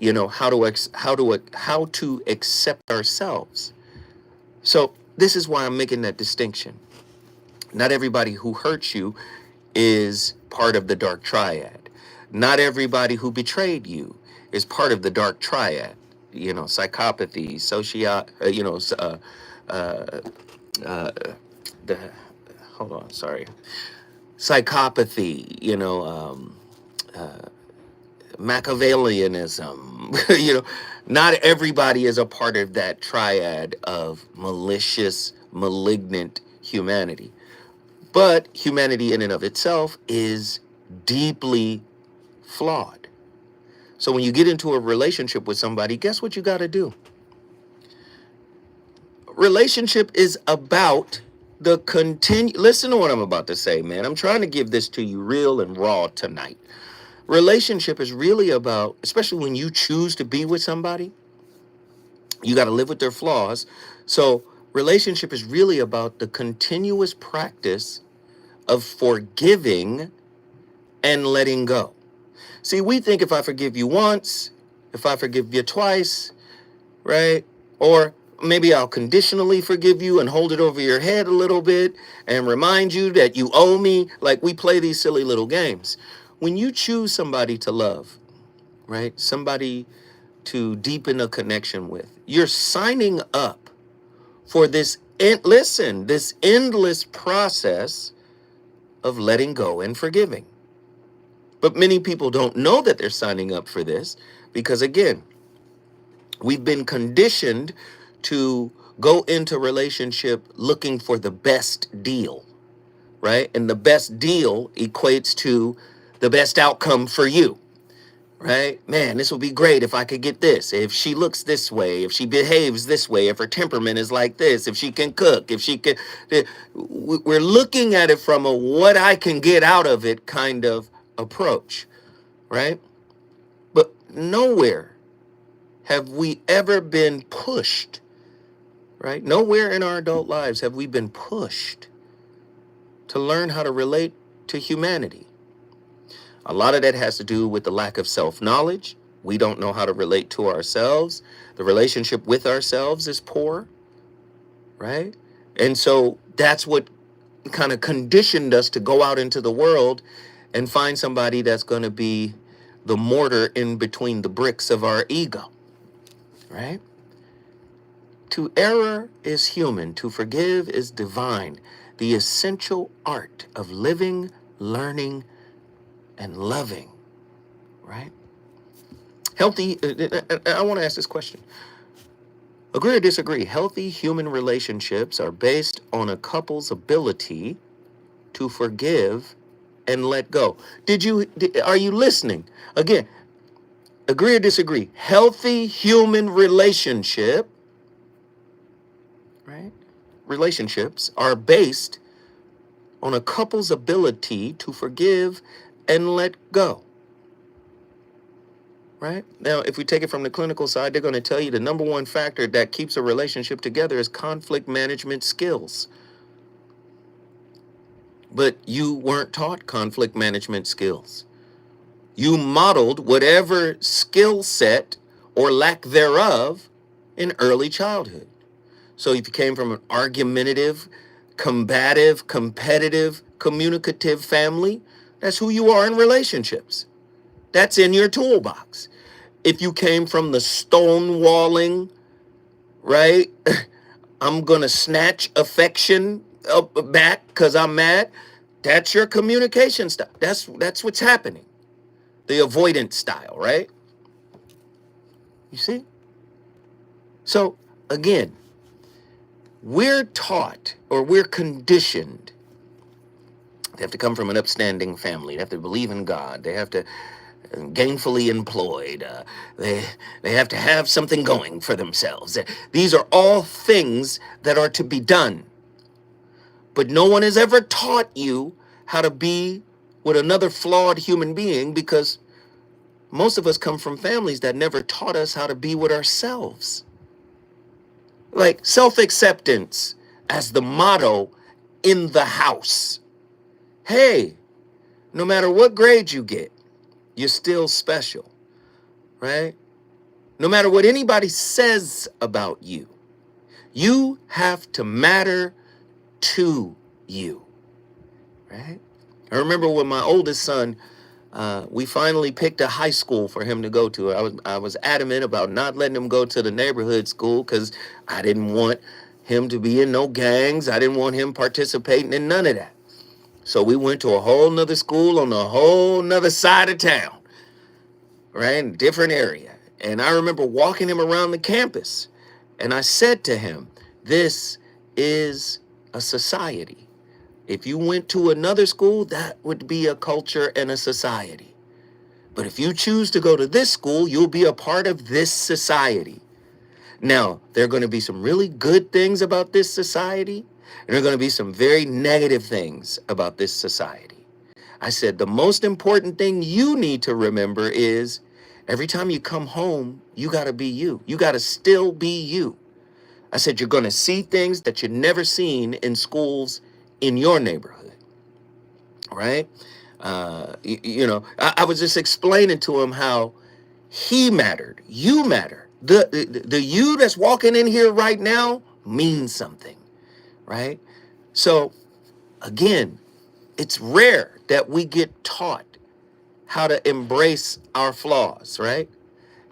how to accept ourselves. So this is why I'm making that distinction. Not everybody who hurts you is part of the dark triad. Not everybody who betrayed you is part of the dark triad. Psychopathy, uh, uh, the hold on, sorry, psychopathy, Machiavellianism. Not everybody is a part of that triad of malicious, malignant humanity. But humanity in and of itself is deeply flawed. So when you get into a relationship with somebody, guess what you got to do? Relationship is about the continue. Listen to what I'm about to say, man. I'm trying to give this to you real and raw tonight. Relationship is really about, especially when you choose to be with somebody, you got to live with their flaws. So relationship is really about the continuous practice of forgiving and letting go. See, we think if I forgive you once, if I forgive you twice, right? Or maybe I'll conditionally forgive you and hold it over your head a little bit and remind you that you owe me. Like we play these silly little games. When you choose somebody to love, right? Somebody to deepen a connection with, you're signing up for this endless process of letting go and forgiving. But many people don't know that they're signing up for this because, again, we've been conditioned to go into relationship looking for the best deal, right? And the best deal equates to the best outcome for you, right? Man, this would be great if I could get this. If she looks this way, if she behaves this way, if her temperament is like this, if she can cook, if she can. We're looking at it from a what I can get out of it kind of approach, right? But nowhere have we ever been pushed, right? Nowhere in our adult lives have we been pushed to learn how to relate to humanity. A lot of that has to do with the lack of self-knowledge. We don't know how to relate to ourselves. The relationship with ourselves is poor, right? And so that's what kind of conditioned us to go out into the world and find somebody that's going to be the mortar in between the bricks of our ego, right? To err is human, to forgive is divine. The essential art of living, learning, and loving, right? Healthy, I want to ask this question. Agree or disagree? Healthy human relationships are based on a couple's ability to forgive and let go. Are you listening? Again, agree or disagree? Healthy human relationship, right? Relationships are based on a couple's ability to forgive and let go. Right? Now, if we take it from the clinical side, they're going to tell you the number one factor that keeps a relationship together is conflict management skills. But you weren't taught conflict management skills. You modeled whatever skill set or lack thereof in early childhood. So if you came from an argumentative, combative, competitive, communicative family, that's who you are in relationships. That's in your toolbox. If you came from the stonewalling, right? I'm going to snatch affection up back because I'm mad. That's your communication style. That's what's happening. The avoidance style, right? You see? So again, we're taught or we're conditioned. They have to come from an upstanding family. They have to believe in God. They have to gainfully employed. They have to have something going for themselves. These are all things that are to be done. But no one has ever taught you how to be with another flawed human being because most of us come from families that never taught us how to be with ourselves. Like self-acceptance as the motto in the house. Hey, no matter what grade you get, you're still special, right? No matter what anybody says about you, you have to matter to you, right? I remember when my oldest son, we finally picked a high school for him to go to. I was adamant about not letting him go to the neighborhood school because I didn't want him to be in no gangs. I didn't want him participating in none of that. So we went to a whole nother school on a whole nother side of town, right? Different area. And I remember walking him around the campus, and I said to him, this is a society. If you went to another school, that would be a culture and a society. But if you choose to go to this school, you'll be a part of this society. Now, there are going to be some really good things about this society, and there are going to be some very negative things about this society. I said, the most important thing you need to remember is every time you come home, you got to be you. You got to still be you. I said, you're going to see things that you've never seen in schools in your neighborhood, right? I was just explaining to him how he mattered. You matter. The you that's walking in here right now means something, right? So again, it's rare that we get taught how to embrace our flaws, right?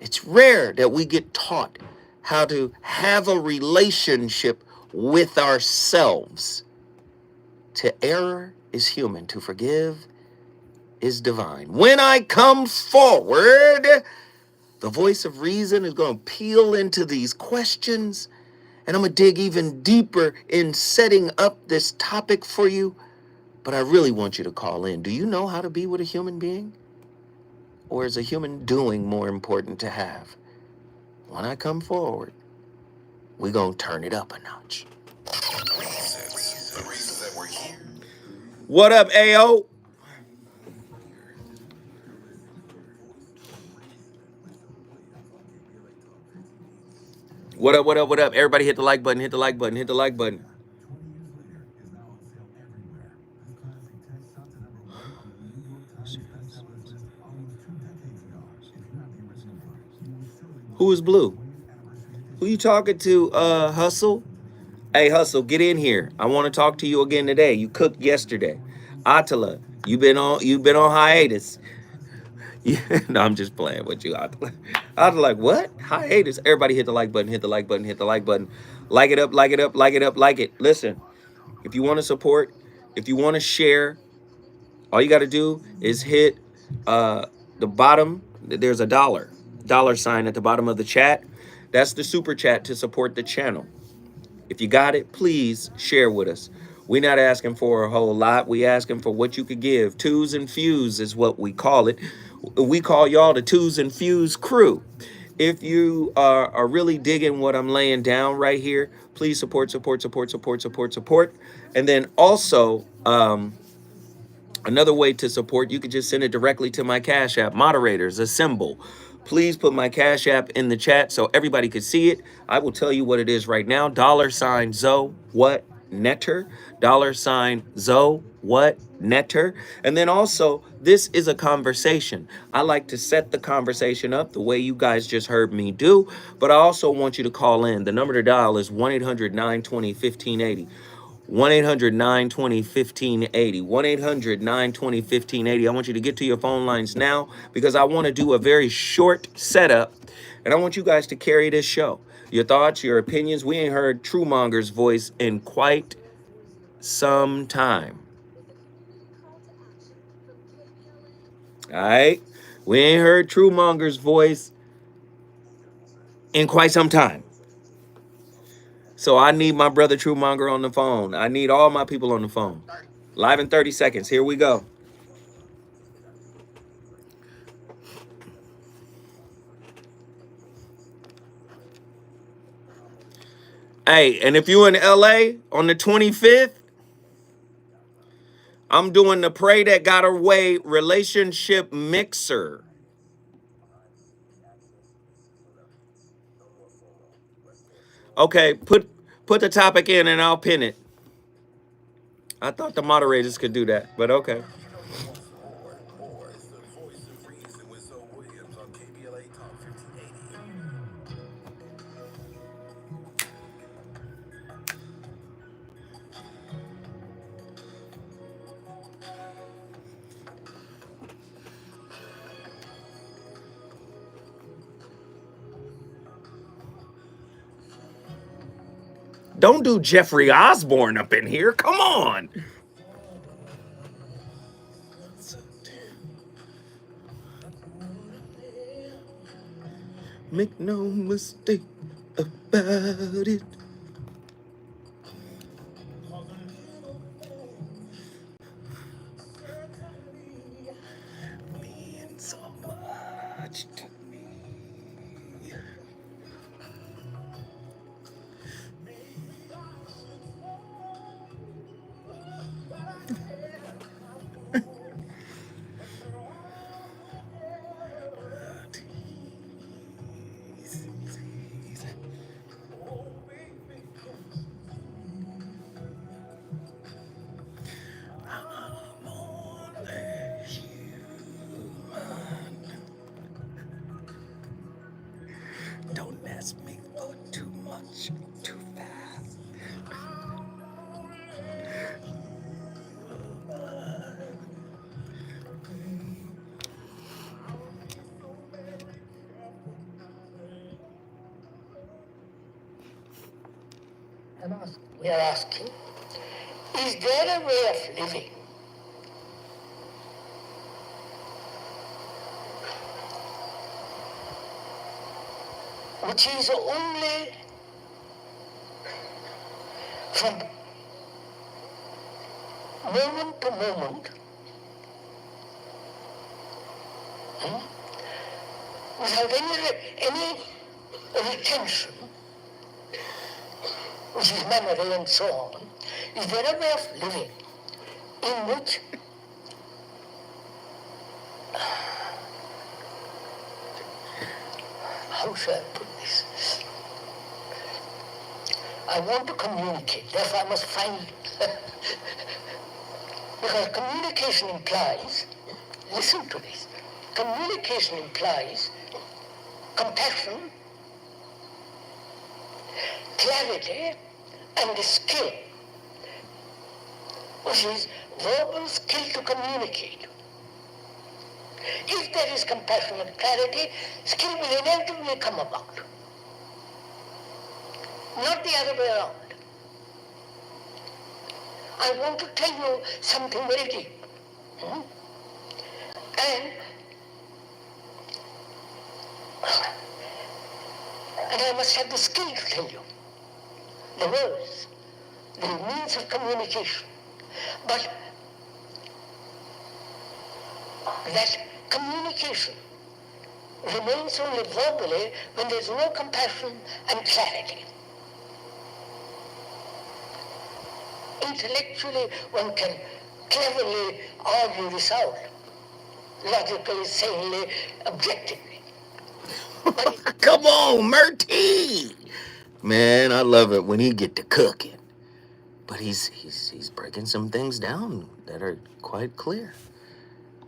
It's rare that we get taught how to have a relationship with ourselves. To err is human, to forgive is divine. When I come forward, the voice of reason is going to peel into these questions, and I'm going to dig even deeper in setting up this topic for you. But I really want you to call in. Do you know how to be with a human being? Or is a human doing more important to have? When I come forward, we're going to turn it up a notch. What up, AO? What up, what up, what up? Everybody hit the like button, hit the like button, hit the like button. Who is blue? Who you talking to, Hustle? Hey, Hustle, get in here. I want to talk to you again today. You cooked yesterday. Attila, you've been on hiatus. Yeah, no, I'm just playing with you. Attila, like, what? Hiatus. Everybody hit the like button, hit the like button, hit the like button. Like it up, like it up, like it up, like it. Listen, if you want to support, if you want to share, all you got to do is hit the bottom. There's a dollar sign at the bottom of the chat. That's the super chat to support the channel. If you got it, please share with us. We're not asking for a whole lot. We asking for what you could give. Twos and Fuse is what we call it. We call y'all the Twos and Fuse crew. If you are really digging what I'm laying down right here, please support. And then also, another way to support, you could just send it directly to my Cash App. Moderators, assemble. Please put my Cash App in the chat so everybody could see it. I will tell you what it is right now. $ Zoe what netter. $ Zoe what netter. And then also, this is a conversation. I like to set the conversation up the way you guys just heard me do, but I also want you to call in. The number to dial is 1-800-920-1580. 1-800-920-1580. 1-800-920-1580. I want you to get to your phone lines now because I want to do a very short setup, and I want you guys to carry this show. Your thoughts, your opinions. We ain't heard Truemonger's voice in quite some time. All right? We ain't heard Truemonger's voice in quite some time. So I need my brother Truemonger on the phone. I need all my people on the phone. Live in 30 seconds. Here we go. Hey, and if you in LA on the 25th, I'm doing the Pray That Got Away relationship mixer. Okay, put the topic in and I'll pin it. I thought the moderators could do that, but okay. Don't do Jeffrey Osborne up in here. Come on. Make no mistake about it. Mean so much to me. Don't ask me for too much, too fast. We are asking, is there a way of living which is only from moment to moment, without any retention, which is memory and so on? Is there a way of living in which how shall I put this? I want to communicate, therefore I must find because communication implies, listen to this, communication implies compassion, clarity, and skill, which is verbal skill to communicate. If there is compassion and clarity, skill will inevitably come about. Not the other way around. I want to tell you something very deep. And I must have the skill to tell you the words, the means of communication. But that communication remains only verbally when there is no compassion and clarity. Intellectually, one can cleverly argue this out, logically, sanely, objectively. Come on, Murty. Man, I love it when he get to cooking. But he's breaking some things down that are quite clear.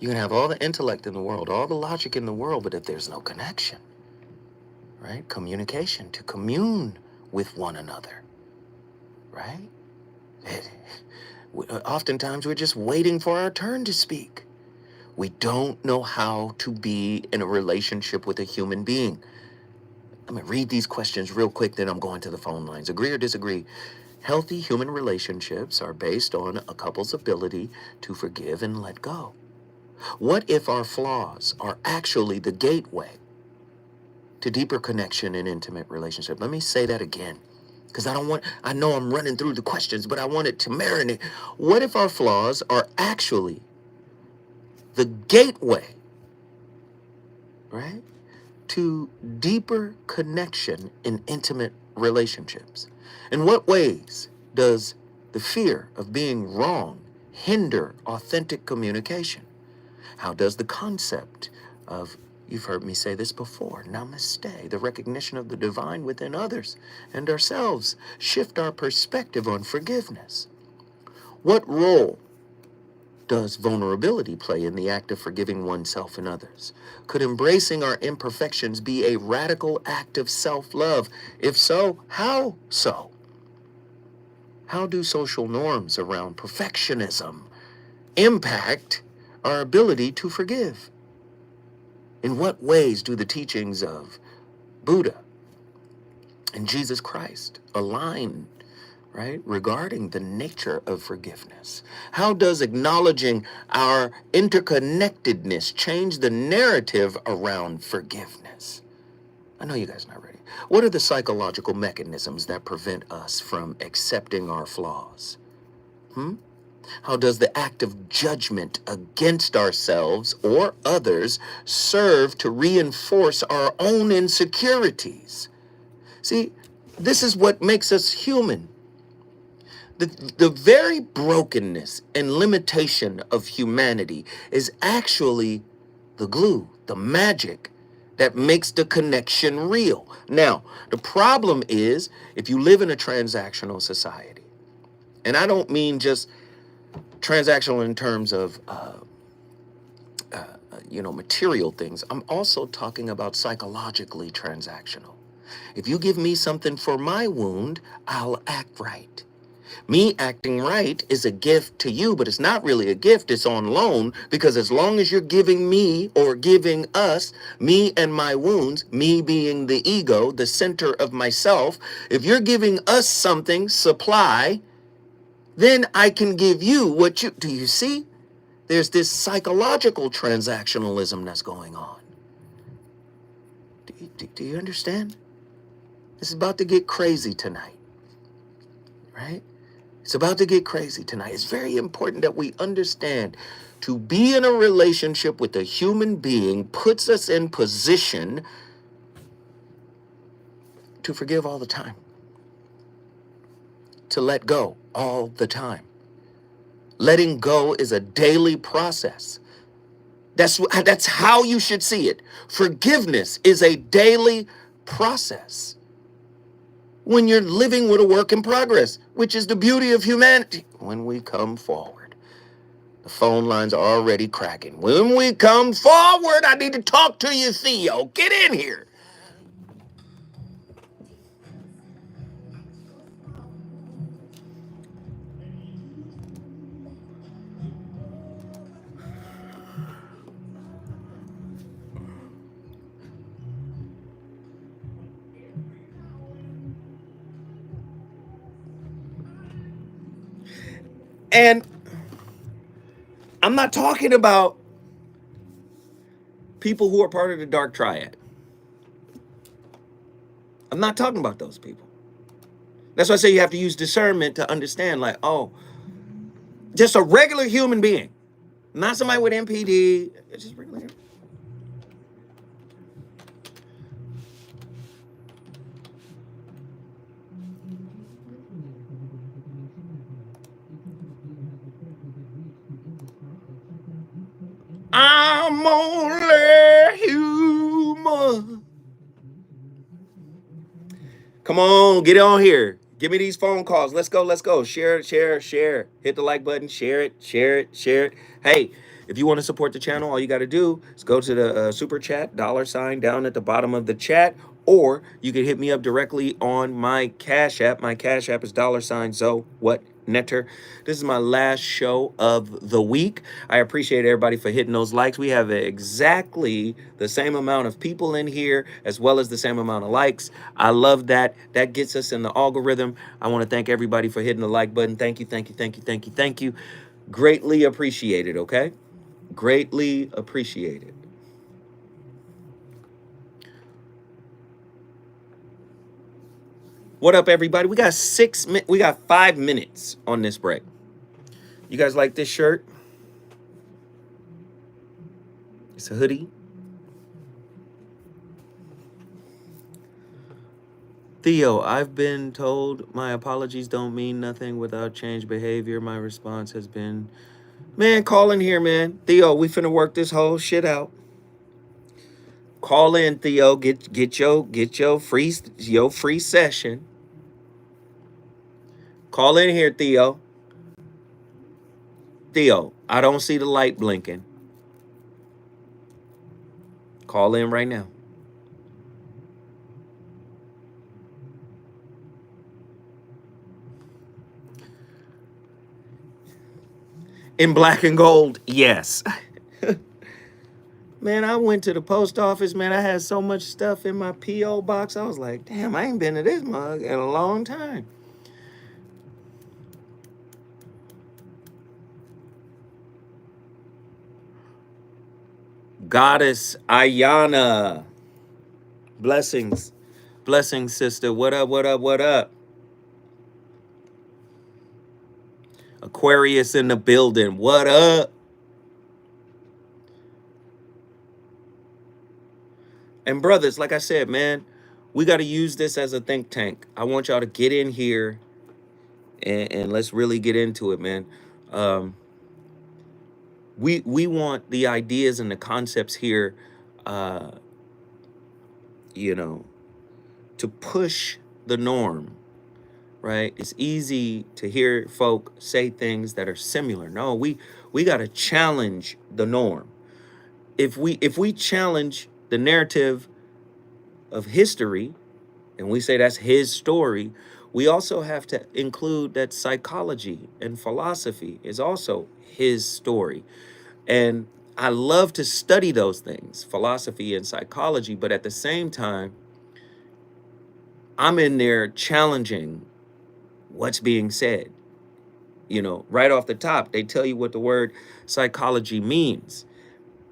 You can have all the intellect in the world, all the logic in the world, but if there's no connection, right? Communication, to commune with one another, right? Oftentimes we're just waiting for our turn to speak. We don't know how to be in a relationship with a human being. Let me read these questions real quick, then I'm going to the phone lines. Agree or disagree? Healthy human relationships are based on a couple's ability to forgive and let go. What if our flaws are actually the gateway to deeper connection and intimate relationship? Let me say that again, because I know I'm running through the questions, but I want it to marinate. What if our flaws are actually the gateway, right, to deeper connection in intimate relationships? In what ways does the fear of being wrong hinder authentic communication? How does the concept of, you've heard me say this before, namaste, the recognition of the divine within others and ourselves, shift our perspective on forgiveness? What role does vulnerability play in the act of forgiving oneself and others? Could embracing our imperfections be a radical act of self-love? If so, how so? How do social norms around perfectionism impact our ability to forgive? In what ways do the teachings of Buddha and Jesus Christ align right? Regarding the nature of forgiveness. How does acknowledging our interconnectedness change the narrative around forgiveness? I know you guys are not ready. What are the psychological mechanisms that prevent us from accepting our flaws? How does the act of judgment against ourselves or others serve to reinforce our own insecurities? See, this is what makes us human. The very brokenness and limitation of humanity is actually the glue, the magic that makes the connection real. Now, the problem is if you live in a transactional society, and I don't mean just transactional in terms of material things. I'm also talking about psychologically transactional. If you give me something for my wound, I'll act right. Me acting right is a gift to you, but it's not really a gift. It's on loan, because as long as you're giving me or giving us, me and my wounds, me being the ego, the center of myself, if you're giving us something, supply, then I can give you what you, do you see? There's this psychological transactionalism that's going on. Do you understand? This is about to get crazy tonight, right? It's about to get crazy tonight. It's very important that we understand to be in a relationship with a human being puts us in position to forgive all the time, to let go all the time. Letting go is a daily process. That's how you should see it. Forgiveness is a daily process when you're living with a work in progress, which is the beauty of humanity. When we come forward, the phone lines are already cracking. When we come forward, I need to talk to you, Theo. Get in here. And I'm not talking about people who are part of the dark triad. I'm not talking about those people. That's why I say you have to use discernment to understand, like, oh, just a regular human being, not somebody with MPD. It's just regular. I'm only human. Come on, get on here. Give me these phone calls. Let's go. Let's go. Share it, share it, share. Hit the like button. Share it, share it, share it. Hey, if you want to support the channel, all you got to do is go to the super chat, $ down at the bottom of the chat, or you can hit me up directly on my Cash App. My Cash App is $Zoe What Netter. This is my last show of the week. I appreciate everybody for hitting those likes. We have exactly the same amount of people in here as well as the same amount of likes. I love that. That gets us in the algorithm. I want to thank everybody for hitting the like button. Thank you, thank you, thank you, thank you, thank you. Greatly appreciated, okay? Greatly appreciated. What up, everybody? We got 5 minutes on this break. You guys like this shirt? It's a hoodie. Theo, I've been told my apologies don't mean nothing without change behavior. My response has been, man, call in here, man. Theo, we finna work this whole shit out. Call in, Theo. Get your free session. Call in here, Theo. Theo, I don't see the light blinking. Call in right now. In black and gold, yes. Man, I went to the post office, man. I had so much stuff in my P.O. box. I was like, damn, I ain't been to this mug in a long time. Goddess Ayana. Blessings. Blessings, sister. What up, what up, what up? Aquarius in the building. What up? And brothers, like I said, man, we got to use this as a think tank. I want y'all to get in here and let's really get into it, man. Um, we want the ideas and the concepts here, uh, you know, to push the norm, right? It's easy to hear folk say things that are similar. No, we got to challenge the norm. If we challenge the narrative of history and we say that's his story, we also have to include that psychology and philosophy is also his story. And I love to study those things, philosophy and psychology, but at the same time, I'm in there challenging what's being said. Right off the top, they tell you what the word psychology means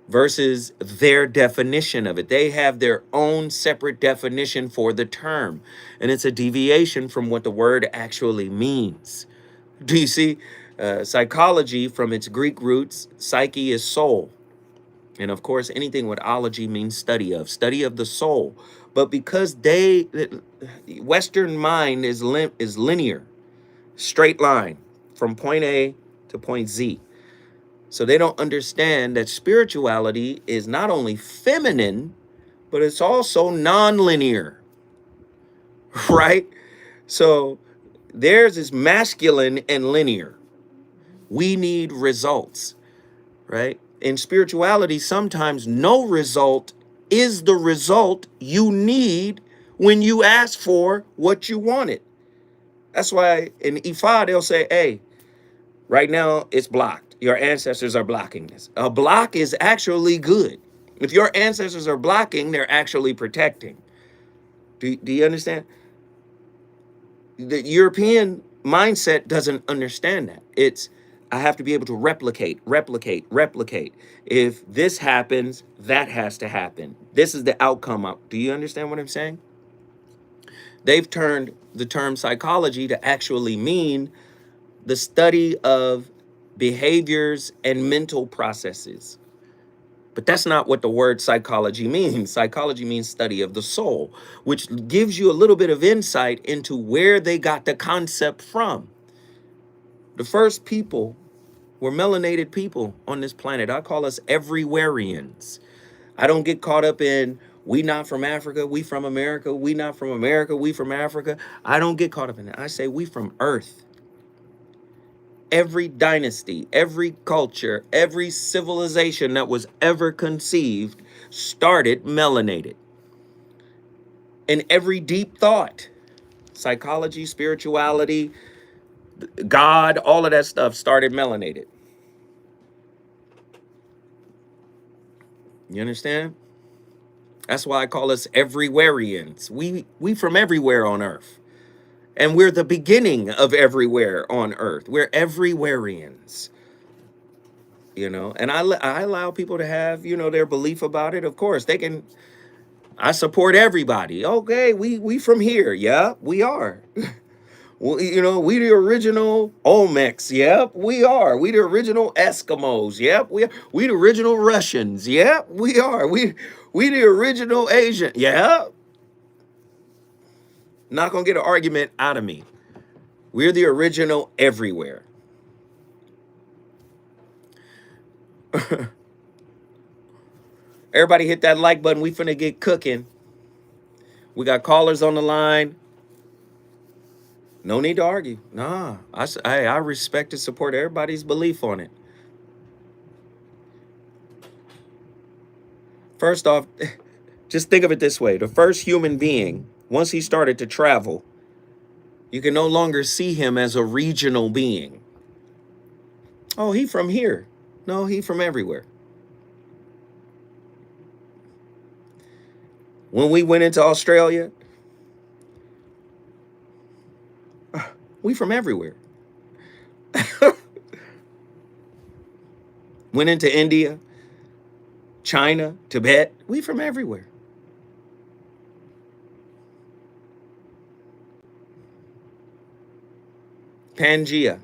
versus their definition of it. They have their own separate definition for the term, and it's a deviation from what the word actually means. Do you see? Psychology, from its Greek roots, psyche is soul. And of course, anything with ology means study of the soul. But because Western mind is linear, straight line from point A to point Z. So they don't understand that spirituality is not only feminine, but it's also non-linear, right? So theirs is masculine and linear. We need results, right? In spirituality, sometimes no result is the result you need when you ask for what you wanted. That's why in Ifa, they'll say, hey, right now it's blocked. Your ancestors are blocking this. A block is actually good. If your ancestors are blocking, they're actually protecting. Do you understand? The European mindset doesn't understand that. It's, I have to be able to replicate. If this happens, that has to happen. This is the outcome. Do you understand what I'm saying? They've turned the term psychology to actually mean the study of behaviors and mental processes. But that's not what the word psychology means. Psychology means study of the soul, which gives you a little bit of insight into where they got the concept from. The first people were melanated people on this planet. I call us everywhereans. I don't get caught up in we not from Africa, we from America, we not from America, we from Africa. I don't get caught up in that. I say we from Earth. Every dynasty, every culture, every civilization that was ever conceived started melanated. And every deep thought, psychology, spirituality, God, all of that stuff started melanated. You understand? That's why I call us everywhereans. We from everywhere on earth. And we're the beginning of everywhere on earth. We're everywhereans. And I allow people to have, their belief about it. Of course, they can. I support everybody. Okay, we from here. Yeah, we are. Well, we the original Olmecs. Yep, we are. We the original Eskimos. Yep, we the original Russians. Yep, we are. We the original Asian. Yeah. Not gonna get an argument out of me. We're the original everywhere. Everybody hit that like button. We finna get cooking. We got callers on the line. No need to argue. Nah, I respect and support everybody's belief on it. First off, just think of it this way. The first human being, once he started to travel, you can no longer see him as a regional being. Oh, he from here. No, he from everywhere. When we went into Australia, we from everywhere. Went into India, China, Tibet. We from everywhere. Pangea.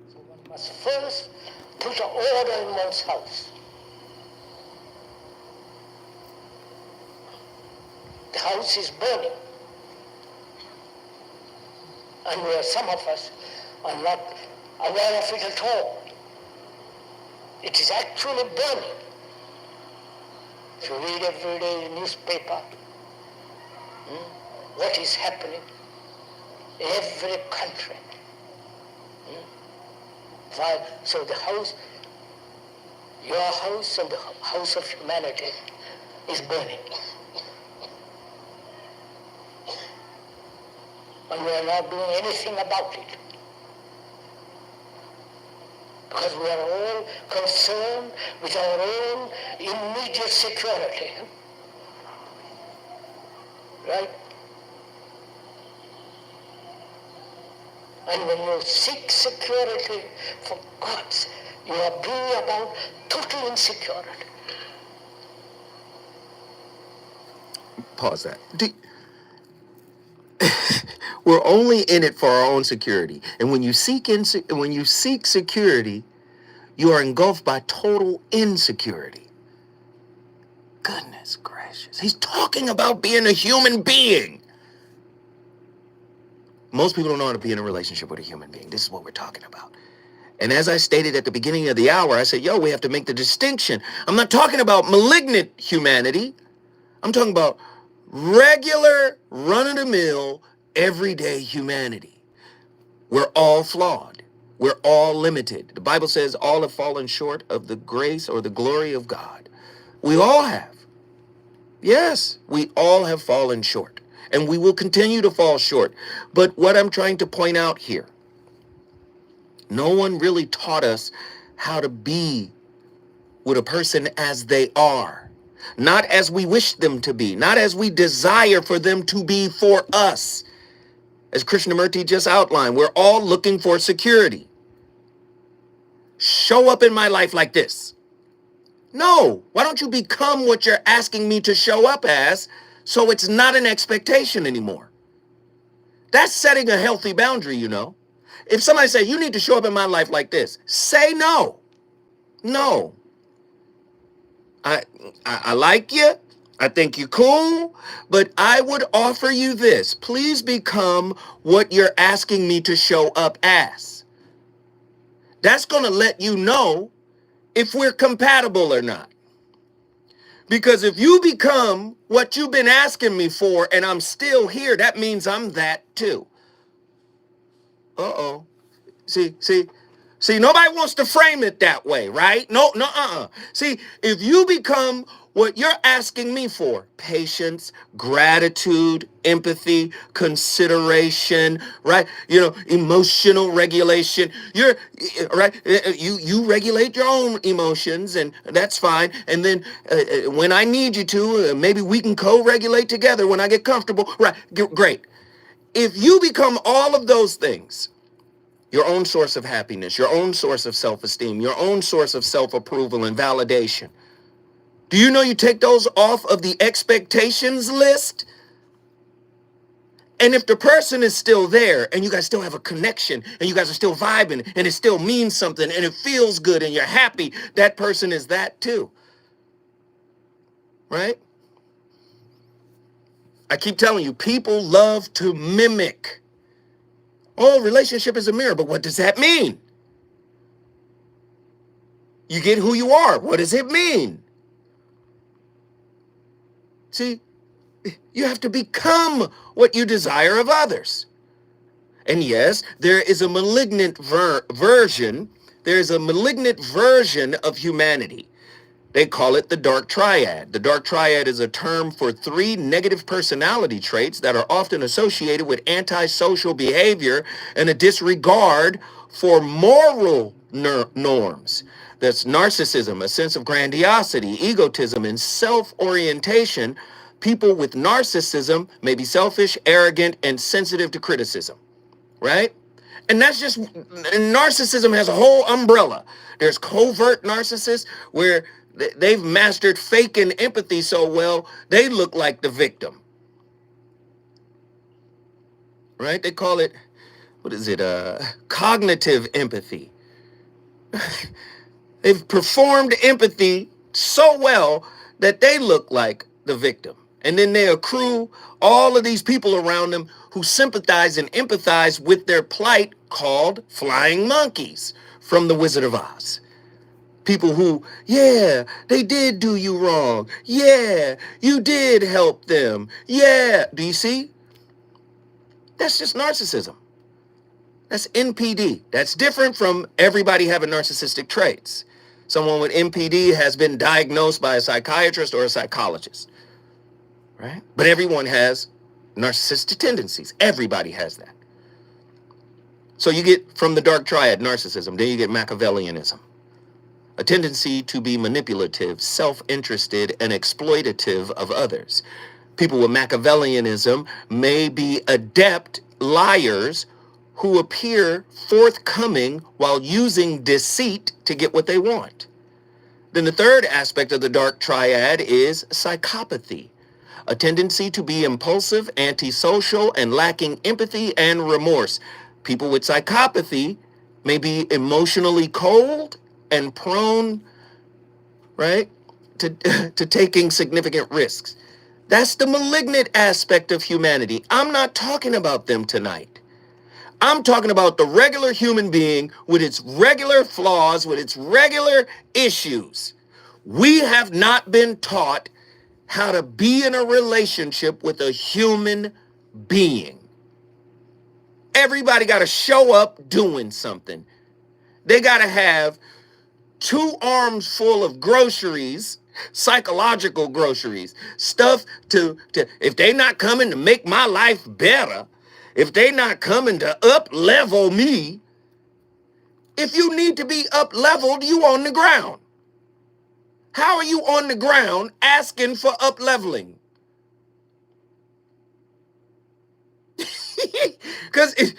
So one must first put order in one's house. The house is burning. And where some of us are not aware of it at all. It is actually burning. If you read every day the newspaper, what is happening in every country. So the house, your house and the house of humanity is burning. And we are not doing anything about it. Because we are all concerned with our own immediate security. Right? And when you seek security, for God's sake, you are bringing about total insecurity. Pause that. We're only in it for our own security. And when you seek security, you are engulfed by total insecurity. Goodness gracious. He's talking about being a human being. Most people don't know how to be in a relationship with a human being. This is what we're talking about. And as I stated at the beginning of the hour, I said, we have to make the distinction. I'm not talking about malignant humanity. I'm talking about regular, run-of-the-mill, everyday humanity. We're all flawed. We're all limited. The Bible says all have fallen short of the grace or the glory of God. We all have. Yes, we all have fallen short. And we will continue to fall short. But what I'm trying to point out here, no one really taught us how to be with a person as they are. Not as we wish them to be. Not as we desire for them to be for us. As Krishnamurti just outlined, we're all looking for security. Show up in my life like this. No, why don't you become what you're asking me to show up as so it's not an expectation anymore? That's setting a healthy boundary, you know. If somebody says, you need to show up in my life like this, say no. No. I like you. I think you're cool, but I would offer you this. Please become what you're asking me to show up as. That's going to let you know if we're compatible or not. Because if you become what you've been asking me for and I'm still here, that means I'm that too. Uh-oh. See, See, nobody wants to frame it that way, right? No, no, See, if you become what you're asking me for, patience, gratitude, empathy, consideration, right? You know, emotional regulation. You're right. You regulate your own emotions, and that's fine. And then when I need you to, maybe we can co-regulate together when I get comfortable. Right? Great. If you become all of those things, your own source of happiness, your own source of self-esteem, your own source of self-approval and validation. Do you know you take those off of the expectations list? And if the person is still there and you guys still have a connection and you guys are still vibing and it still means something and it feels good and you're happy, that person is that too. Right? I keep telling you, people love to mimic. Oh, relationship is a mirror, but what does that mean? You get who you are. What does it mean? See, you have to become what you desire of others. And yes, there is a malignant version. There's a malignant version of humanity. They call it the dark triad. The dark triad is a term for 3 negative personality traits that are often associated with antisocial behavior and a disregard for moral norms. That's narcissism, a sense of grandiosity, egotism, and self-orientation. People with narcissism may be selfish, arrogant, and sensitive to criticism, right? And that's just, narcissism has a whole umbrella. There's covert narcissists where they've mastered faking empathy so well, they look like the victim, right? They call it, what is it, cognitive empathy. They've performed empathy so well that they look like the victim. And then they accrue all of these people around them who sympathize and empathize with their plight, called flying monkeys from The Wizard of Oz. People who, yeah, they did do you wrong. Yeah, you did help them. Yeah. Do you see? That's just narcissism. That's NPD. That's different from everybody having narcissistic traits. Someone with NPD has been diagnosed by a psychiatrist or a psychologist, right? But everyone has narcissistic tendencies. Everybody has that. So you get from the dark triad, narcissism, then you get Machiavellianism, a tendency to be manipulative, self-interested, and exploitative of others. People with Machiavellianism may be adept liars who appear forthcoming while using deceit to get what they want. Then the third aspect of the dark triad is psychopathy, a tendency to be impulsive, antisocial, and lacking empathy and remorse. People with psychopathy may be emotionally cold and prone, right, to taking significant risks. That's the malignant aspect of humanity. I'm not talking about them tonight. I'm talking about the regular human being with its regular flaws, with its regular issues. We have not been taught how to be in a relationship with a human being. Everybody got to show up doing something. They got to have 2 arms full of groceries, psychological groceries, stuff to if they not coming to make my life better, if they not coming to up level me, if you need to be up leveled, you on the ground. How are you on the ground asking for up leveling? Because do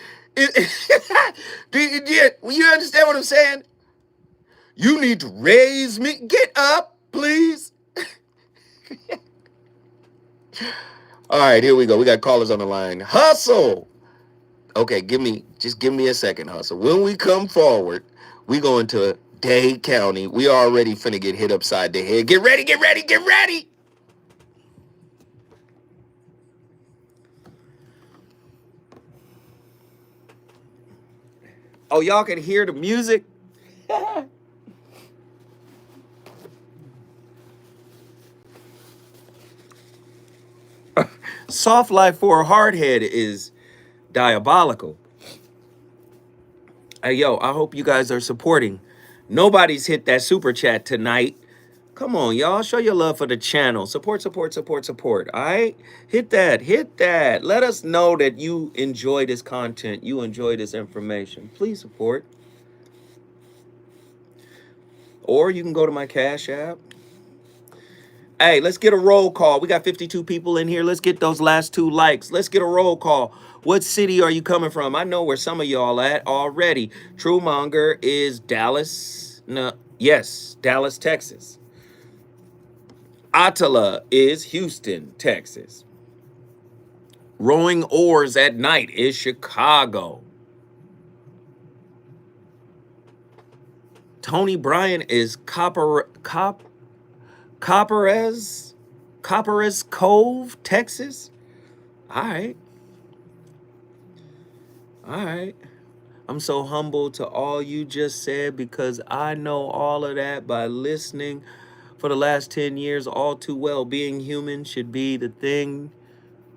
you understand what I'm saying? You need to raise me. Get up, please. All right, here we go. We got callers on the line. Hustle. Okay, give me a second, Hustle. When we come forward, we go into Dade County. We already finna get hit upside the head. Get ready, get ready, get ready. Oh, y'all can hear the music? Soft life for a hardhead is diabolical. Hey, yo, I hope you guys are supporting. Nobody's hit that super chat tonight. Come on, y'all. Show your love for the channel. Support, support, support, support. All right? Hit that. Hit that. Let us know that you enjoy this content. You enjoy this information. Please support. Or you can go to my Cash App. Hey, let's get a roll call. We got 52 people in here. Let's get those last 2 likes. Let's get a roll call. What city are you coming from? I know where some of y'all at already. Truemonger is Dallas. No, yes, Dallas, Texas. Attila is Houston, Texas. Rowing Oars at Night is Chicago. Tony Bryan is Copperez Cove, Texas. All right. All right. I'm so humble to all you just said because I know all of that by listening for the last 10 years all too well. Being human should be the thing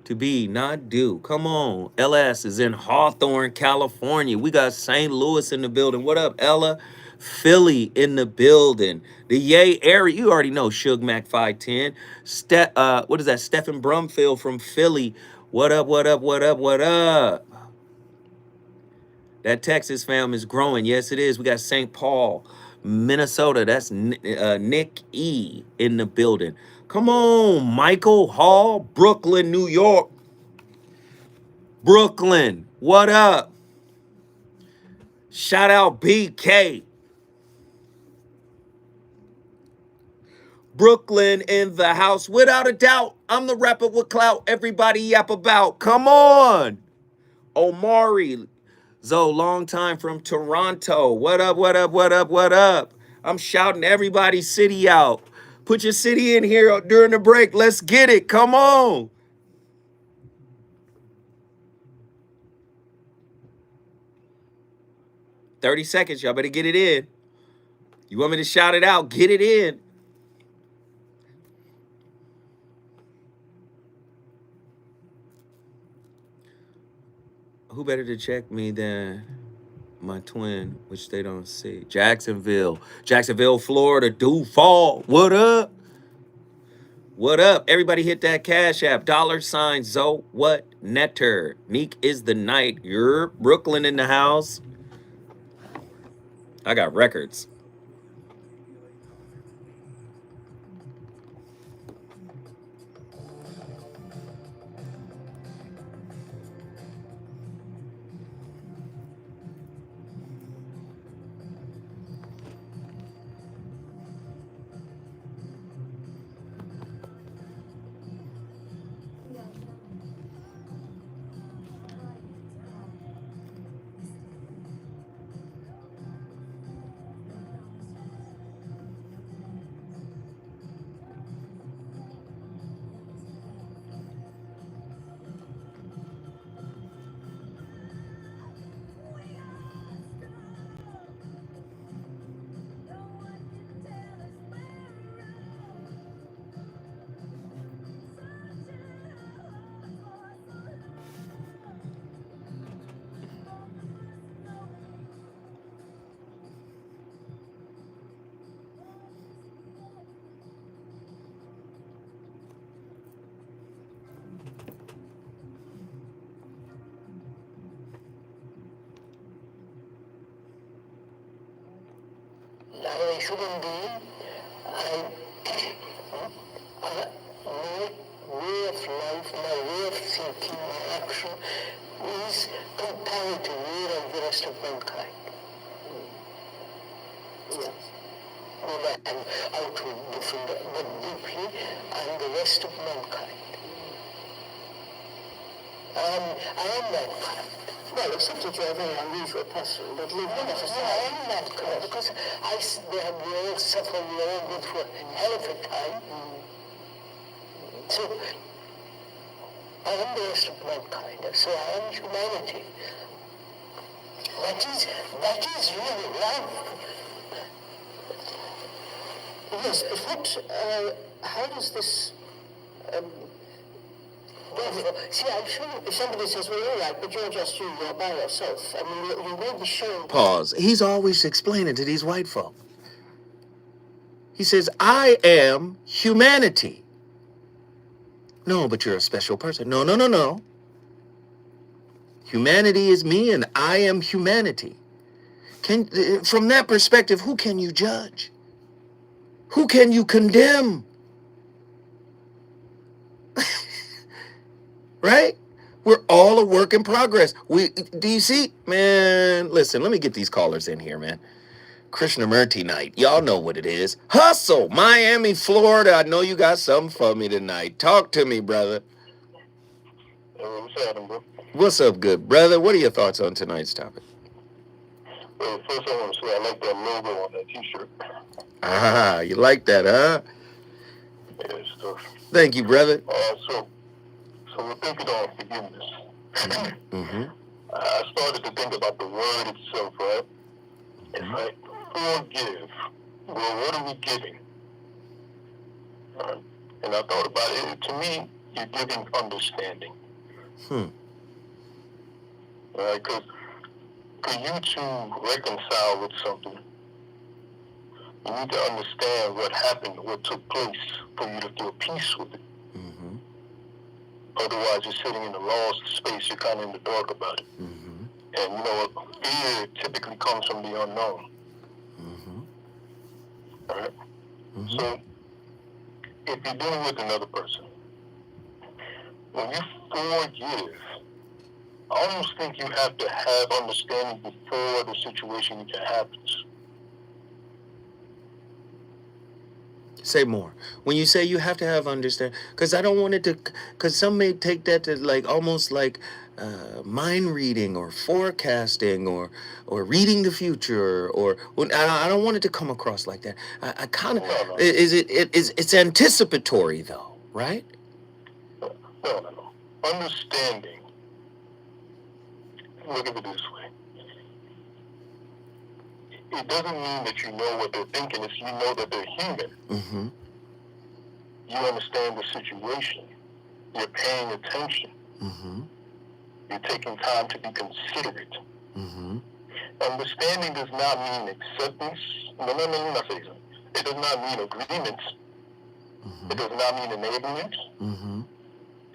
to be, not do. Come on. LS is in Hawthorne, California. We got St. Louis in the building. What up, Ella? Philly in the building. The Yay area, you already know Suge Mac 510. What is that? Stephen Brumfield from Philly. What up, what up, what up, what up? That Texas fam is growing. Yes, it is. We got St. Paul, Minnesota. That's Nick E in the building. Come on, Michael Hall, Brooklyn, New York. Brooklyn, what up? Shout out BK. Brooklyn in the house. Without a doubt, I'm the rapper with clout everybody yap about. Come on. Omari, Zoe, long time from Toronto. What up, what up, what up, what up? I'm shouting everybody's city out. Put your city in here during the break. Let's get it. Come on. "30 seconds. Y'all better get it in. You want me to shout it out? Get it in. Who better to check me than my twin, which they don't see? Jacksonville, Florida. Duval. What up? What up? Everybody hit that Cash App. $ Zoe. What? Netter. Neek is the night. You're Brooklyn in the house. I got records. Like a human being, I, my way of life, my way of thinking, my action is comparatively like the rest of mankind. Yes. Maybe I'm outward different, but deeply I'm the rest of mankind. I am mankind. Well, except that you're a very unusual person, but live in a society. I am mankind because we all suffer, we all go through a hell of a time. So, I am the rest of mankind, so I am humanity. That is really love. Yes, but how does this, well, See, I'm sure if somebody says, well, all right, but you're just you're by yourself. I mean, you will be showing. Pause. He's always explaining to these white folk. He says, I am humanity. No, but you're a special person. No, no, no, no. Humanity is me and I am humanity. From that perspective, who can you judge? Who can you condemn? Right? We're all a work in progress. Do you see? Man, listen, let me get these callers in here, man. Krishnamurti night. Y'all know what it is. Hustle, Miami, Florida. I know you got something for me tonight. Talk to me, brother. What's happening, bro? What's up, good brother? What are your thoughts on tonight's topic? Well, first I want to say I like that logo on that t-shirt. Ah, you like that, huh? Yeah, so, Thank you, brother. so we're thinking on forgiveness. Mm-hmm. I started to think about the word itself, right? It's like, forgive. Well, what are we giving? And I thought about it. To me, you're giving understanding. Right? Because for you to reconcile with something, you need to understand what happened, what took place, for you to feel peace with it. Mm-hmm. Otherwise, you're sitting in the lost space. You're kind of in the dark about it. Mm-hmm. And you know what? Fear typically comes from the unknown. Mm-hmm. All right? Mm-hmm. So, if you're dealing with another person, when you forgive, I almost think you have to have understanding before the situation even happens. Say more. When you say you have to have understand, because I don't want it to, because some may take that to like almost like mind reading or forecasting or reading the future or I don't want it to come across like that. I kind of it's anticipatory though, right? No. Understanding. Look at it this way. It doesn't mean that you know what they're thinking. It's you know that they're human. Mm-hmm. You understand the situation. You're paying attention. Mm-hmm. You're taking time to be considerate. Mm-hmm. Understanding does not mean acceptance. No, not saying so. It does not mean agreement. Mm-hmm. It does not mean enablement. Mm-hmm.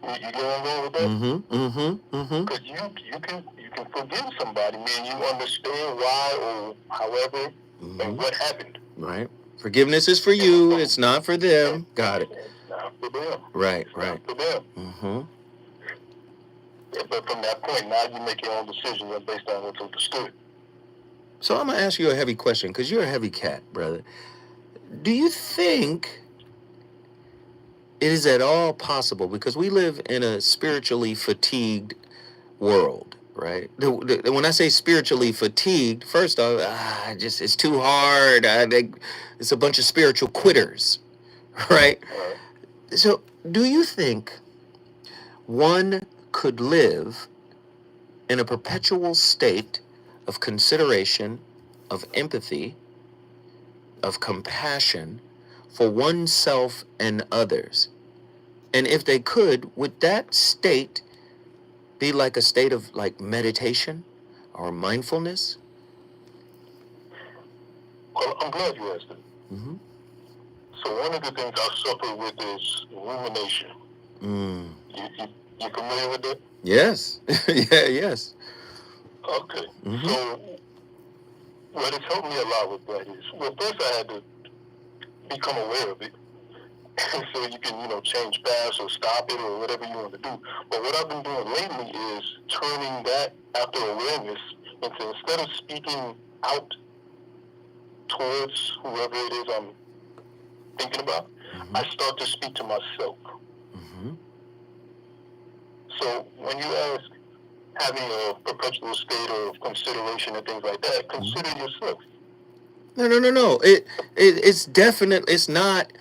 You go along with that? Mm-hmm. Mm-hmm. Mm-hmm. Because you can forgive somebody, man. You understand why or however and what happened. Right. Forgiveness is for you. It's not for them. Got it. It's not for them. Right. It's Right. not for them. Mm-hmm. Yeah, but from that point, now you make your own decisions based on what's understood. So I'm gonna ask you a heavy question because you're a heavy cat, brother. Do you think it is at all possible, because we live in a spiritually fatigued world, right? When I say spiritually fatigued, first off, it's too hard. It's a bunch of spiritual quitters, right? So do you think one could live in a perpetual state of consideration, of empathy, of compassion for oneself and others? And if they could, would that state be like a state of like meditation or mindfulness? Well, I'm glad you asked it. Mm-hmm. So one of the things I suffer with is rumination. Mm. You familiar with that? Yes. Yes. Okay. Mm-hmm. So what has helped me a lot with that is, well, first I had to become aware of it. So you can, change paths or stop it or whatever you want to do. But what I've been doing lately is turning that after awareness into, instead of speaking out towards whoever it is I'm thinking about, Mm-hmm. I start to speak to myself. Mm-hmm. So when you ask having a perpetual state of consideration and things like that, consider yourself. No. It's definitely, it's not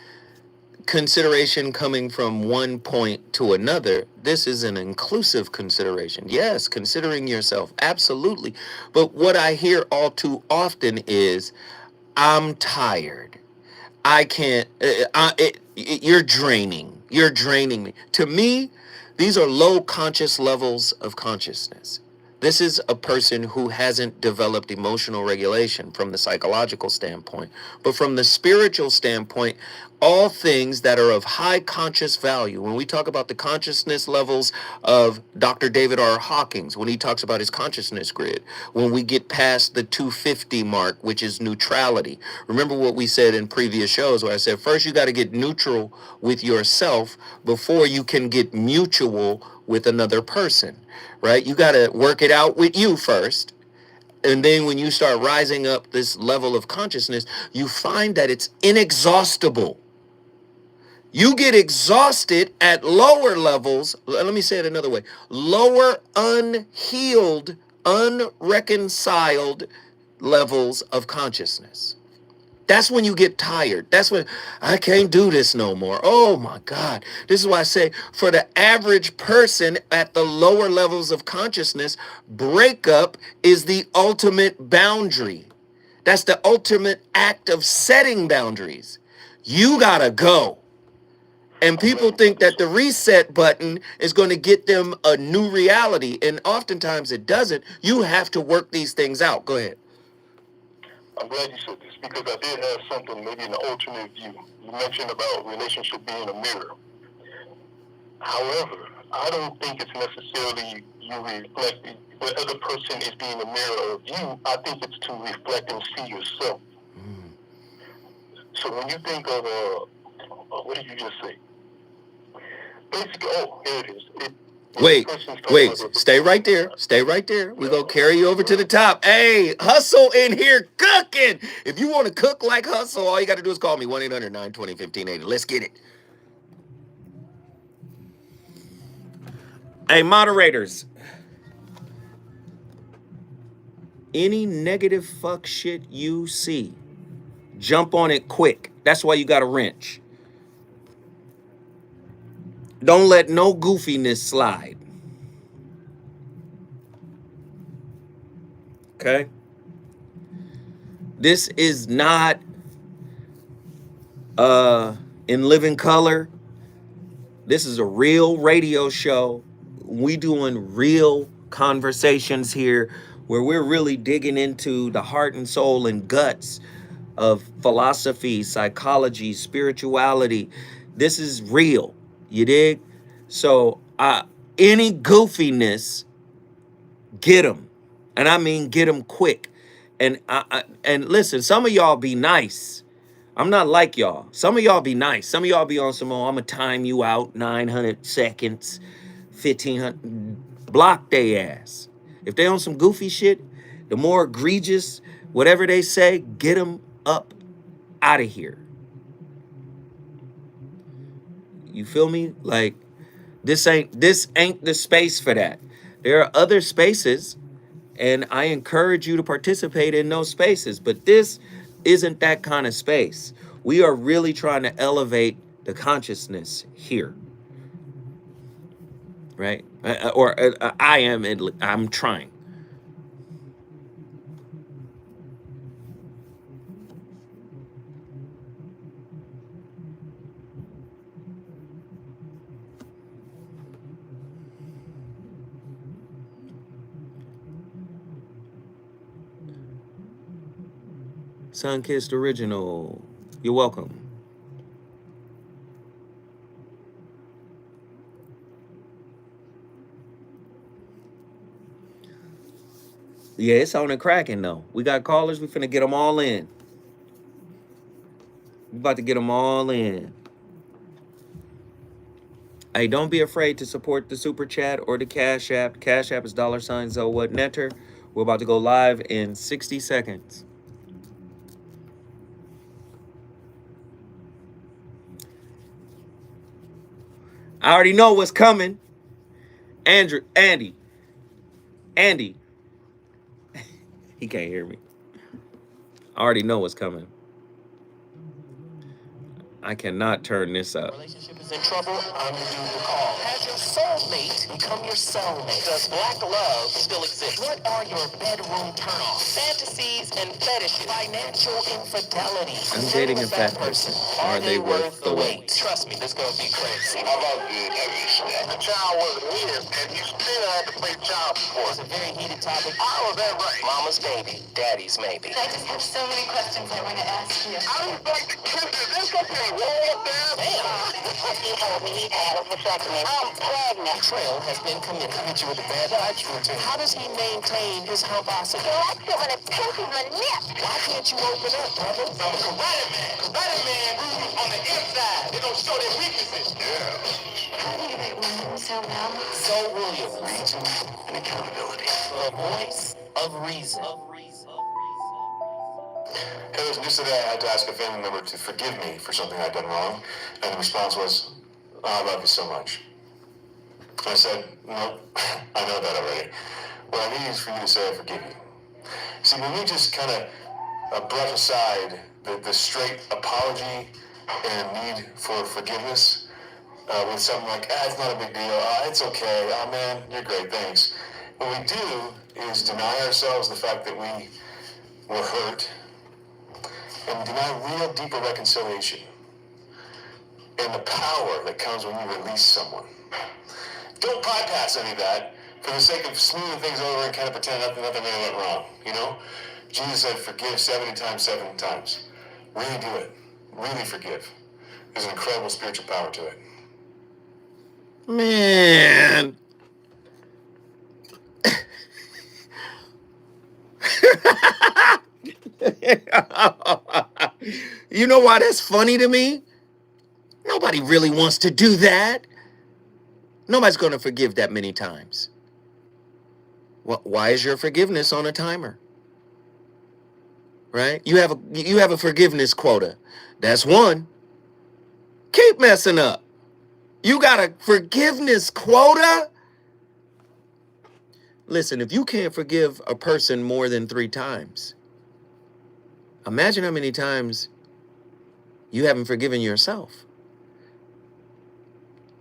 consideration coming from one point to another. This is an inclusive consideration. Yes, considering yourself, absolutely. But what I hear all too often is, I'm tired. I can't. You're draining. You're draining me. To me, these are low conscious levels of consciousness. This is a person who hasn't developed emotional regulation from the psychological standpoint. But from the spiritual standpoint, all things that are of high conscious value, when we talk about the consciousness levels of Dr. David R. Hawkins, when he talks about his consciousness grid, when we get past the 250 mark, which is neutrality. Remember what we said in previous shows where I said, first you got to get neutral with yourself before you can get mutual with another person, right? You got to work it out with you first. And then when you start rising up this level of consciousness, you find that it's inexhaustible. You get exhausted at lower levels. Let me say it another way. Lower unhealed, unreconciled levels of consciousness. That's when you get tired. That's when I can't do this no more. Oh my God. This is why I say for the average person at the lower levels of consciousness, breakup is the ultimate boundary. That's the ultimate act of setting boundaries. You gotta go. And people think that the reset button is going to get them a new reality. And oftentimes it doesn't. You have to work these things out. Go ahead. I'm glad you said this because I did have something, maybe an alternate view. You mentioned about relationship being a mirror. However, I don't think it's necessarily you reflecting the other person is being a mirror of you. I think it's to reflect and see yourself. So when you think of, what did you just say? Basically, oh, here it is. Wait, stay right there. Stay right there. We're going to carry you over to the top. Hey, Hustle in here cooking. If you want to cook like Hustle, all you got to do is call me 1-800-920-1580. Let's get it. Hey, moderators. Any negative fuck shit you see, jump on it quick. That's why you got a wrench. Don't let no goofiness slide. Okay? This is not in living color. This is a real radio show. We doing real conversations here where we're really digging into the heart and soul and guts of philosophy, psychology, spirituality. This is real. You dig? So any goofiness, get them. And I mean get them quick. And and listen, some of y'all be nice. I'm not like y'all. Some of y'all be nice. Some of y'all be on some, oh, I'm going to time you out 900 seconds, 1,500. Block they ass. If they on some goofy shit, the more egregious, whatever they say, get them up out of here. You feel me? Like, this ain't the space for that. There are other spaces, and I encourage you to participate in those spaces, but this isn't that kind of space. We are really trying to elevate the consciousness here, right? I'm trying. Sunkissed Original, you're welcome. Yeah, it's on and cracking though. We got callers. We finna get them all in. We about to get them all in. Hey, don't be afraid to support the Super Chat or the Cash App. Cash App is $ZoWhatNetter. We're about to go live in 60 seconds. I already know what's coming. Andy. He can't hear me. I already know what's coming. I cannot turn this up. Relationship is in trouble. I'm the dude to call. Has your soulmate become your cellmate? Does black love still exist? What are your bedroom turnoffs, fantasies, and fetishes? Financial infidelity. I'm dating a fat person. Are they worth the wait? Trust me, this gonna be crazy. How about the heavy stuff? The child wasn't here, and you still had to play child support. It's a very heated topic. How is that right? Mama's baby, daddy's maybe. I just have so many questions I want to ask you. I was like, is this okay? Well, I'm pregnant. Betrayal has been committed. You with a bad life routine. How does he maintain his humosity? He likes it when it pinches my nips. Why can't you open up, brother? I'm a karate man. Karate man on the inside. They don't show their weaknesses. Yeah. How do you write women so well? So Williams. Region and accountability. The voice of reason. Hey, listen, just today I had to ask a family member to forgive me for something I'd done wrong, and the response was, "Oh, I love you so much." I said, "No, I know that already. What I need is for you to say I forgive you." See, when we just kind of brush aside the straight apology and need for forgiveness with something like, it's not a big deal, it's okay, oh man, you're great, thanks. What we do is deny ourselves the fact that we were hurt, and we deny real deeper reconciliation and the power that comes when you release someone. Don't bypass any of that for the sake of smoothing things over and kind of pretend nothing really went wrong, you know? Jesus said, forgive 70 times, 7 times. Really do it. Really forgive. There's an incredible spiritual power to it. Man. You know why that's funny to me? Nobody really wants to do that. Nobody's going to forgive that many times. Why is your forgiveness on a timer? Right? You have a forgiveness quota. That's one. Keep messing up. You got a forgiveness quota? Listen, if you can't forgive a person more than 3 times, imagine how many times you haven't forgiven yourself.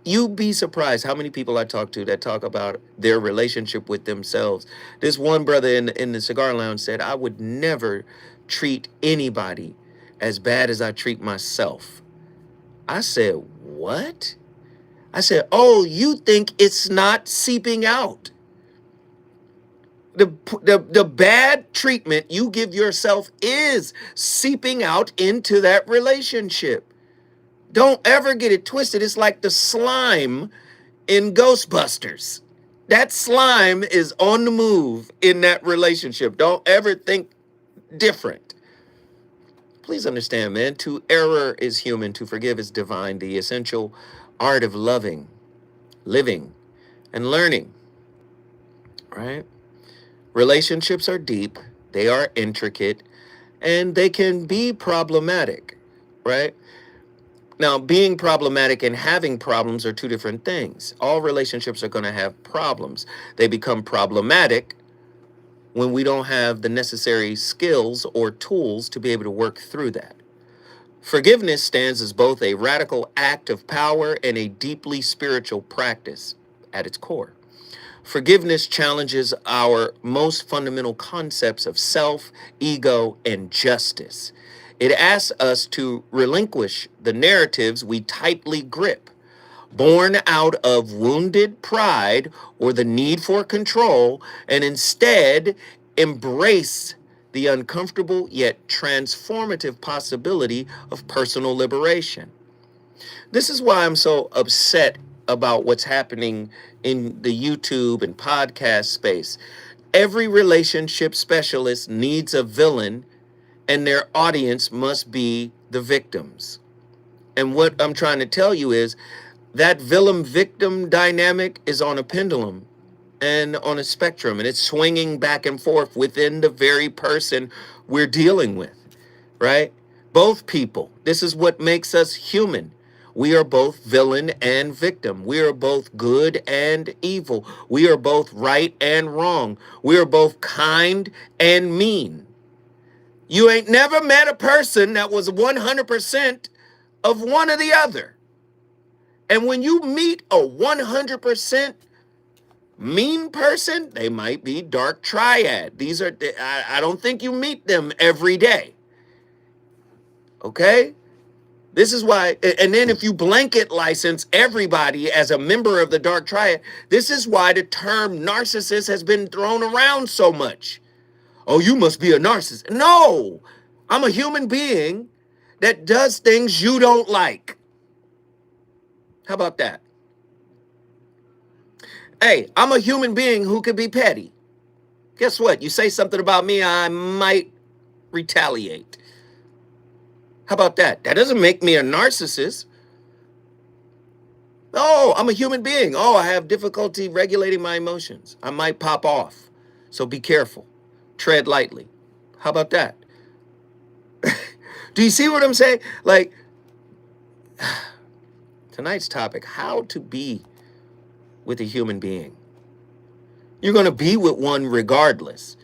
You'd be surprised how many people I talk to that talk about their relationship with themselves. This one brother in the cigar lounge said, I would never treat anybody as bad as I treat myself. I said, what? I said, oh, you think it's not seeping out. The bad treatment you give yourself is seeping out into that relationship. Don't ever get it twisted. It's like the slime in Ghostbusters. That slime is on the move in that relationship. Don't ever think different. Please understand, man, to error is human, to forgive is divine. The essential art of loving, living, and learning, right? Relationships are deep, they are intricate, and they can be problematic, right? Now, being problematic and having problems are 2 different things. All relationships are going to have problems. They become problematic when we don't have the necessary skills or tools to be able to work through that. Forgiveness stands as both a radical act of power and a deeply spiritual practice at its core. Forgiveness challenges our most fundamental concepts of self, ego, and justice. It asks us to relinquish the narratives we tightly grip, born out of wounded pride or the need for control, and instead embrace the uncomfortable yet transformative possibility of personal liberation. This is why I'm so upset about what's happening in the YouTube and podcast space. Every relationship specialist needs a villain, and their audience must be the victims. And what I'm trying to tell you is that villain-victim dynamic is on a pendulum and on a spectrum, and it's swinging back and forth within the very person we're dealing with, right? Both people. This is what makes us human. We are both villain and victim. We are both good and evil. We are both right and wrong. We are both kind and mean. You ain't never met a person that was 100% of one or the other. And when you meet a 100% mean person, they might be dark triad. These are, I don't think you meet them every day. Okay? This is why, and then if you blanket license everybody as a member of the dark triad, this is why the term narcissist has been thrown around so much. Oh, you must be a narcissist. No, I'm a human being that does things you don't like. How about that? Hey, I'm a human being who could be petty. Guess what? You say something about me, I might retaliate. How about that? That doesn't make me a narcissist. Oh, I'm a human being. Oh, I have difficulty regulating my emotions. I might pop off. So be careful. Tread lightly. How about that? Do you see what I'm saying? Like, tonight's topic, how to be with a human being. You're going to be with one regardless.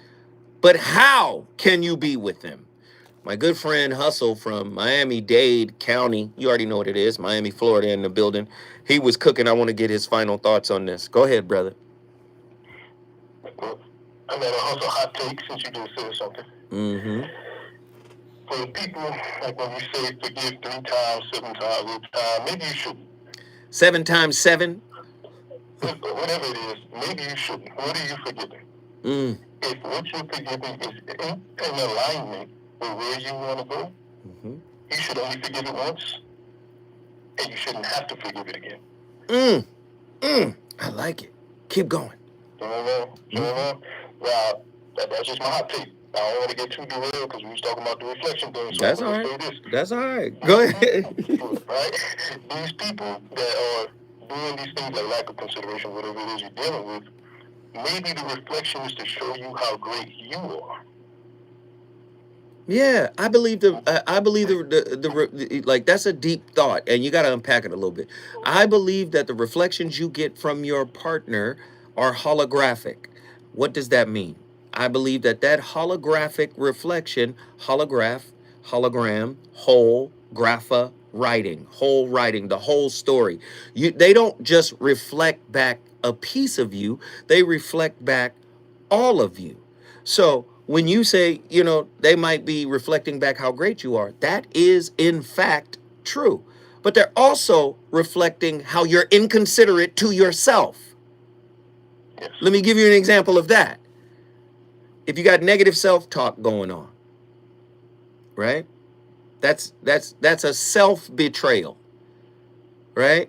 But how can you be with them? My good friend Hustle from Miami-Dade County, you already know what it is, Miami, Florida, in the building. He was cooking. I want to get his final thoughts on this. Go ahead, brother. Well, I mean, also hot take since you just said something. Mm-hmm. For people, like when you say forgive 3 times, 7 times, 8 times, maybe you shouldn't. 7 times 7? Whatever it is, maybe you shouldn't. What are you forgiving? If what you're forgiving is in alignment with where you want to go, you should only forgive it once, and you shouldn't have to forgive it again. I like it. Keep going. Well, that's just my hot take. I don't want to get too derailed because we was talking about the reflection thing. So That's all right. That's all right. Go ahead. Right? These people that are doing these things like lack of consideration, whatever it is you're dealing with, maybe the reflection is to show you how great you are. Yeah, I believe the like that's a deep thought, and you got to unpack it a little bit. I believe that the reflections you get from your partner are holographic. What does that mean? I believe that holographic reflection, hologram, whole, grapha, writing, the whole story. They don't just reflect back a piece of you, they reflect back all of you. So when you say, they might be reflecting back how great you are, that is in fact true. But they're also reflecting how you're inconsiderate to yourself. Yes. Let me give you an example of that. If you got negative self-talk going on, right? That's a self-betrayal, right?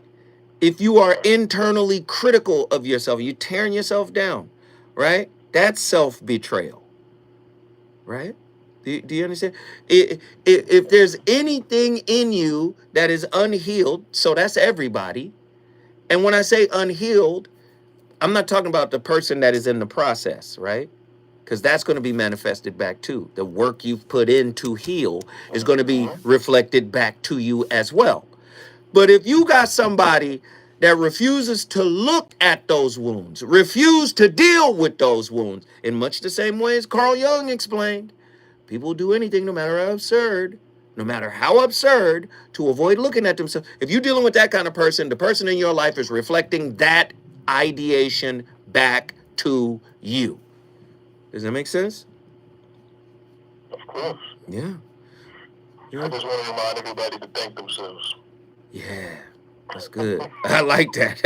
If you are internally critical of yourself, you're tearing yourself down, right? That's self-betrayal, right? Do you understand? If there's anything in you that is unhealed, so that's everybody. And when I say unhealed, I'm not talking about the person that is in the process, right? Because that's going to be manifested back too. The work you've put in to heal is going to be reflected back to you as well. But if you got somebody that refuses to look at those wounds, refuse to deal with those wounds, in much the same way as Carl Jung explained, people do anything, no matter how absurd, to avoid looking at themselves. If you're dealing with that kind of person, the person in your life is reflecting that ideation back to you. Does that make sense? Of course. Yeah. I just want to remind everybody to thank themselves. Yeah, that's good. I like that.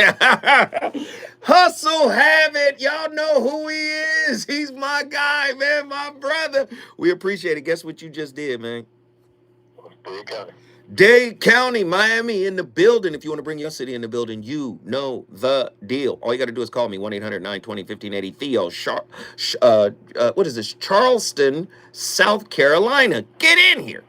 Hustle have it. Y'all know who he is. He's my guy, man, my brother. We appreciate it. Guess what you just did, man? Dade County. Dade County, Miami in the building. If you want to bring your city in the building, you know the deal. All you got to do is call me, 1-800-920-1580. Theo, what is this? Charleston, South Carolina. Get in here.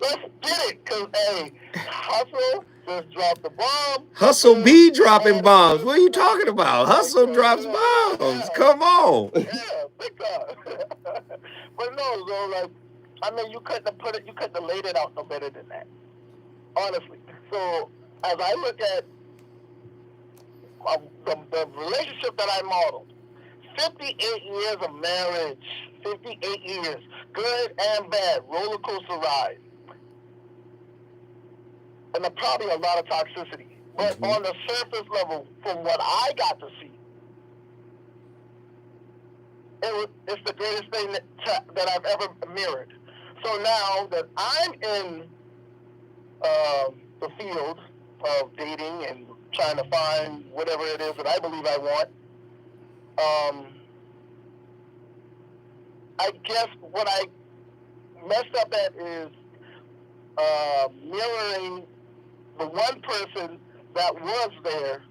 Let's get it, because, hey, Hustle just dropped the bomb. Hustle be dropping bombs. What are you talking about? Hustle drops bombs. Come on. Yeah, big time. But no, so, like, I mean, you couldn't have laid it out no better than that. Honestly. So, as I look at the relationship that I modeled, 58 years of marriage, 58 years, good and bad, roller coaster ride. and probably a lot of toxicity. But on the surface level, from what I got to see, it's the greatest thing that I've ever mirrored. So now that I'm in the field of dating and trying to find whatever it is that I believe I want, I guess what I messed up at is mirroring the one person that was there,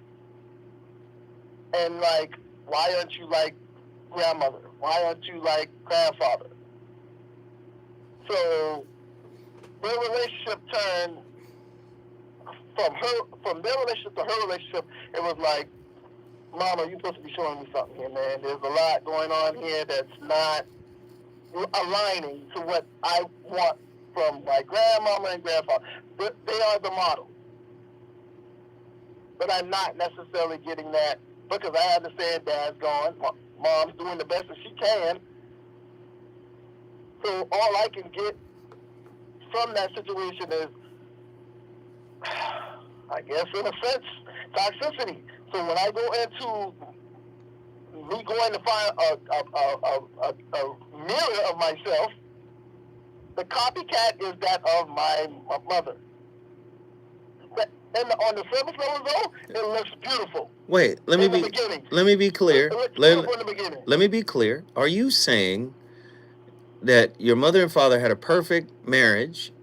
and like, why aren't you like grandmother? Why aren't you like grandfather? So their relationship turned from their relationship to her relationship. It was like, Mama, you're supposed to be showing me something here, man. There's a lot going on here that's not aligning to what I want from my grandmama and grandfather. They are the model. But I'm not necessarily getting that because I understand Dad's gone. Mom's doing the best that she can. So all I can get from that situation is, I guess in a sense, toxicity. So when I go into me going to find a mirror of myself, the copycat is that of my mother. And on the surface level, though, it looks beautiful. Wait, let me be clear. It looks beautiful in the beginning. Let me be clear. Are you saying that your mother and father had a perfect marriage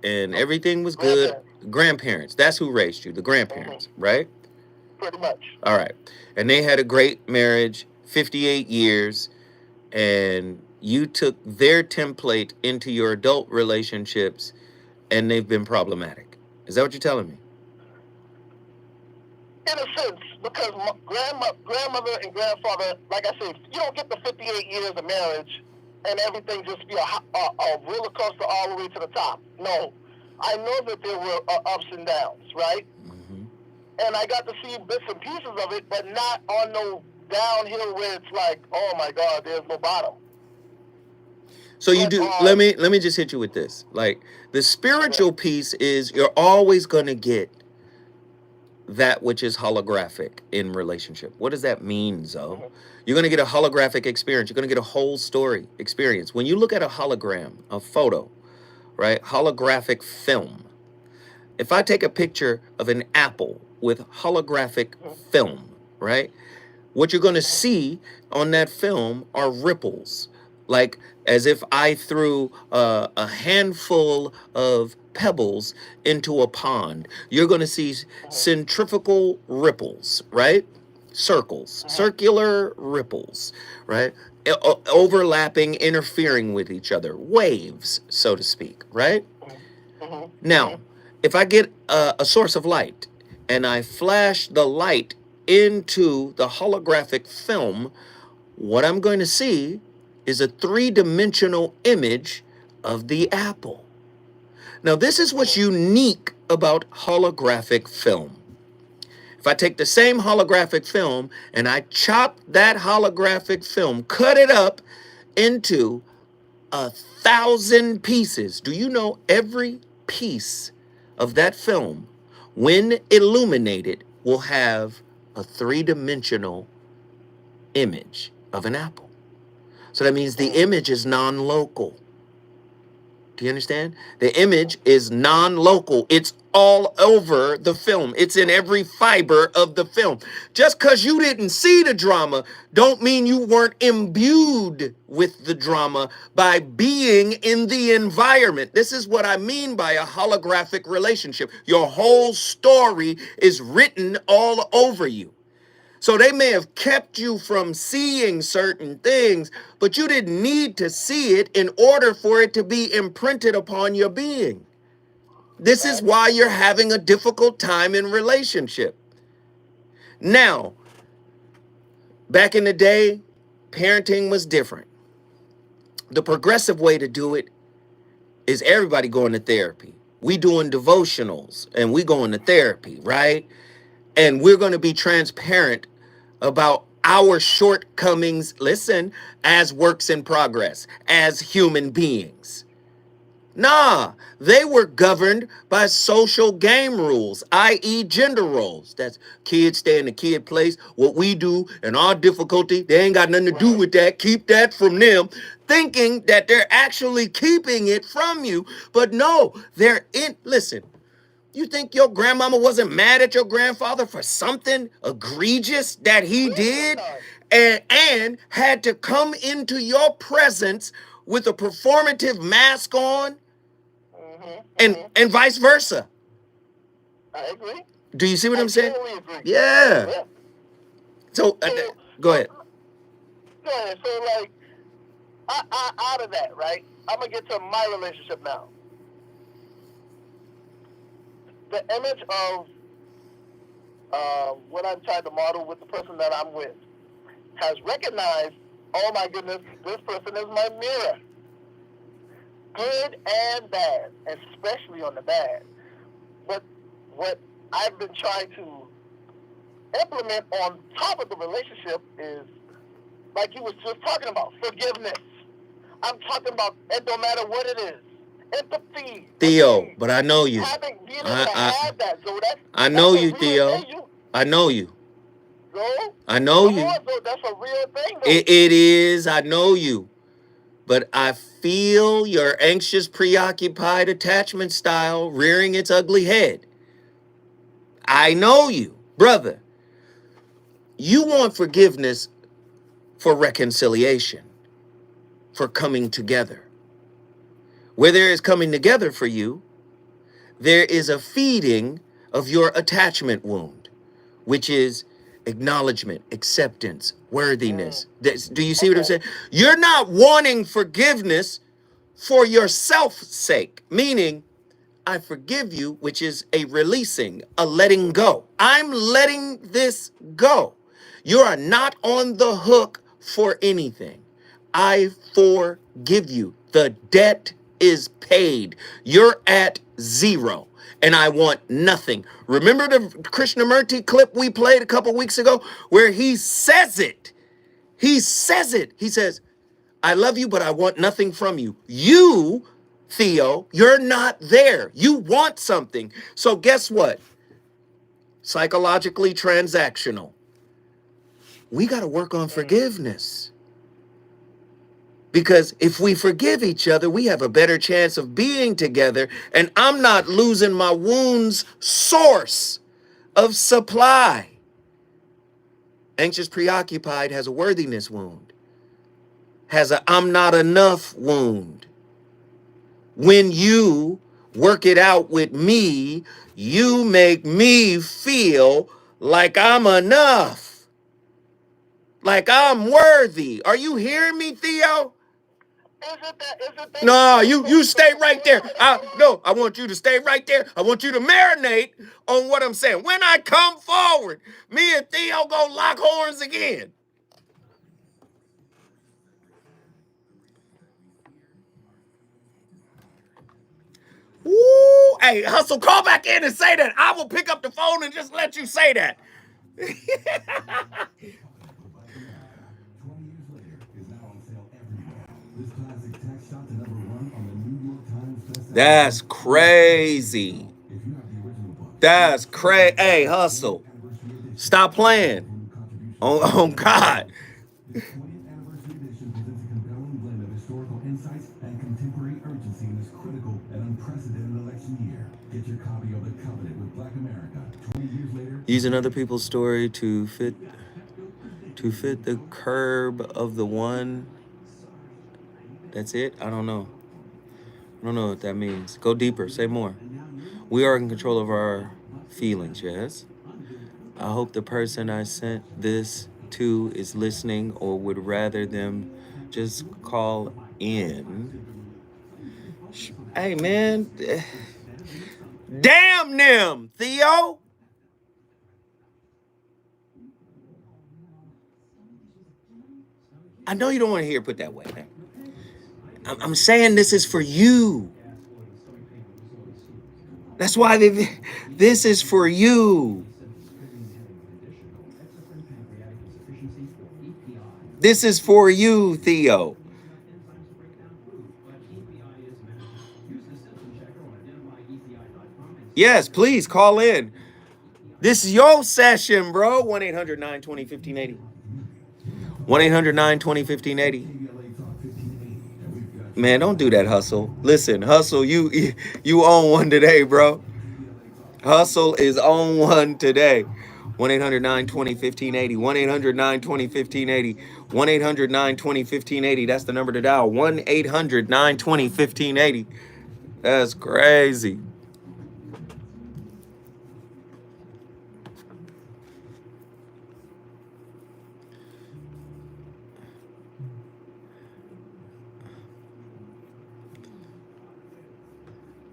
and everything was good? Grandparents. That's who raised you, the grandparents, right? Pretty much. All right. And they had a great marriage, 58 years, and you took their template into your adult relationships, and they've been problematic. Is that what you're telling me? In a sense, because grandmother and grandfather, like I said, you don't get the 58 years of marriage and everything just be a roller coaster all the way to the top. No. I know that there were ups and downs, right? Mm-hmm. And I got to see bits and pieces of it, but not on no downhill where it's like, oh my God, there's no bottom. So you do. Let me just hit you with this. Like, the spiritual piece is you're always going to get that which is holographic in relationship. What does that mean, Zoe? Mm-hmm. You're going to get a holographic experience. You're going to get a whole story experience. When you look at a hologram, a photo, right? Holographic film. If I take a picture of an apple with holographic film, right? What you're going to see on that film are ripples. Like as if I threw a handful of pebbles into a pond. You're going to see centrifugal ripples, right? Circles, circular ripples, right? Overlapping, interfering with each other, waves, so to speak, right? Now, if I get a source of light and I flash the light into the holographic film, what I'm going to see is a three-dimensional image of the apple. Now, this is what's unique about holographic film. If I take the same holographic film and I chop that holographic film, cut it up into 1,000 pieces, do you know every piece of that film, when illuminated, will have a three-dimensional image of an apple? So that means the image is non-local. Do you understand? The image is non-local. It's all over the film. It's in every fiber of the film. Just because you didn't see the drama don't mean you weren't imbued with the drama by being in the environment. This is what I mean by a holographic relationship. Your whole story is written all over you. So they may have kept you from seeing certain things, but you didn't need to see it in order for it to be imprinted upon your being. This is why you're having a difficult time in relationship. Now, back in the day, parenting was different. The progressive way to do it is everybody going to therapy. We doing devotionals and we going to therapy, right? And we're going to be transparent about our shortcomings, listen, as works in progress, as human beings. Nah, they were governed by social game rules, i.e., gender roles. That's kids stay in the kid place. What we do and our difficulty, they ain't got nothing to do with that. Keep that from them. Thinking that they're actually keeping it from you. But no, they're in. Listen, you think your grandmama wasn't mad at your grandfather for something egregious that he did and had to come into your presence with a performative mask on? And vice versa. I agree. Do you see what I'm saying? Totally agree. Yeah. Yeah. So go ahead. Go ahead. So, like, out of that, right? I'm gonna get to my relationship now. The image of what I'm trying to model with the person that I'm with has recognized, oh my goodness, this person is my mirror. Good and bad, especially on the bad. But what I've been trying to implement on top of the relationship is, like you was just talking about, forgiveness. I'm talking about, it don't matter what it is. Empathy. Theo, but I know you. Being able to have that. So I know that's you, Theo. I know you. So, I know you. So that's a real thing, though. It is. I know you. But I feel your anxious, preoccupied attachment style rearing its ugly head. I know you, brother. You want forgiveness for reconciliation, for coming together. Where there is coming together for you, there is a feeding of your attachment wound, which is acknowledgement, acceptance, worthiness. Do you see what I'm saying? You're not wanting forgiveness for yourself's sake, meaning I forgive you, which is a releasing, a letting go. I'm letting this go. You are not on the hook for anything. I forgive you. The debt is paid. You're at zero. And I want nothing. Remember the Krishnamurti clip we played a couple weeks ago where he says it? He says it. He says, I love you, but I want nothing from you. You, Theo, you're not there. You want something. So guess what? Psychologically transactional. We got to work on forgiveness. Because if we forgive each other, we have a better chance of being together. And I'm not losing my wound's source of supply. Anxious, preoccupied has a worthiness wound. Has a I'm not enough wound. When you work it out with me, you make me feel like I'm enough. Like I'm worthy. Are you hearing me, Theo? No, you stay right there. I want you to stay right there. I want you to marinate on what I'm saying. When I come forward, me and Theo go lock horns again. Woo! Hey, Hustle, call back in and say that. I will pick up the phone and just let you say that. That's crazy. That's crazy. Hey, Hustle, stop playing. Oh God. Using other people's story to fit the curb of the one. That's it? I don't know. I don't know what that means. Go deeper. Say more. We are in control of our feelings, yes? I hope the person I sent this to is listening or would rather them just call in. Hey, man. Damn them, Theo. I know you don't want to hear it put that way, man. I'm saying this is for you. That's why this is for you. This is for you, Theo. Yes, please call in. This is your session, bro. 1-800-920-1580. 1-800-920-1580. Man, don't do that, Hustle. Listen, Hustle, you own one today, bro. Hustle is on one today. 1-800-920-1580. 1-800-920-1580. 1-800-920-1580. That's the number to dial. 1-800-920-1580. That's crazy.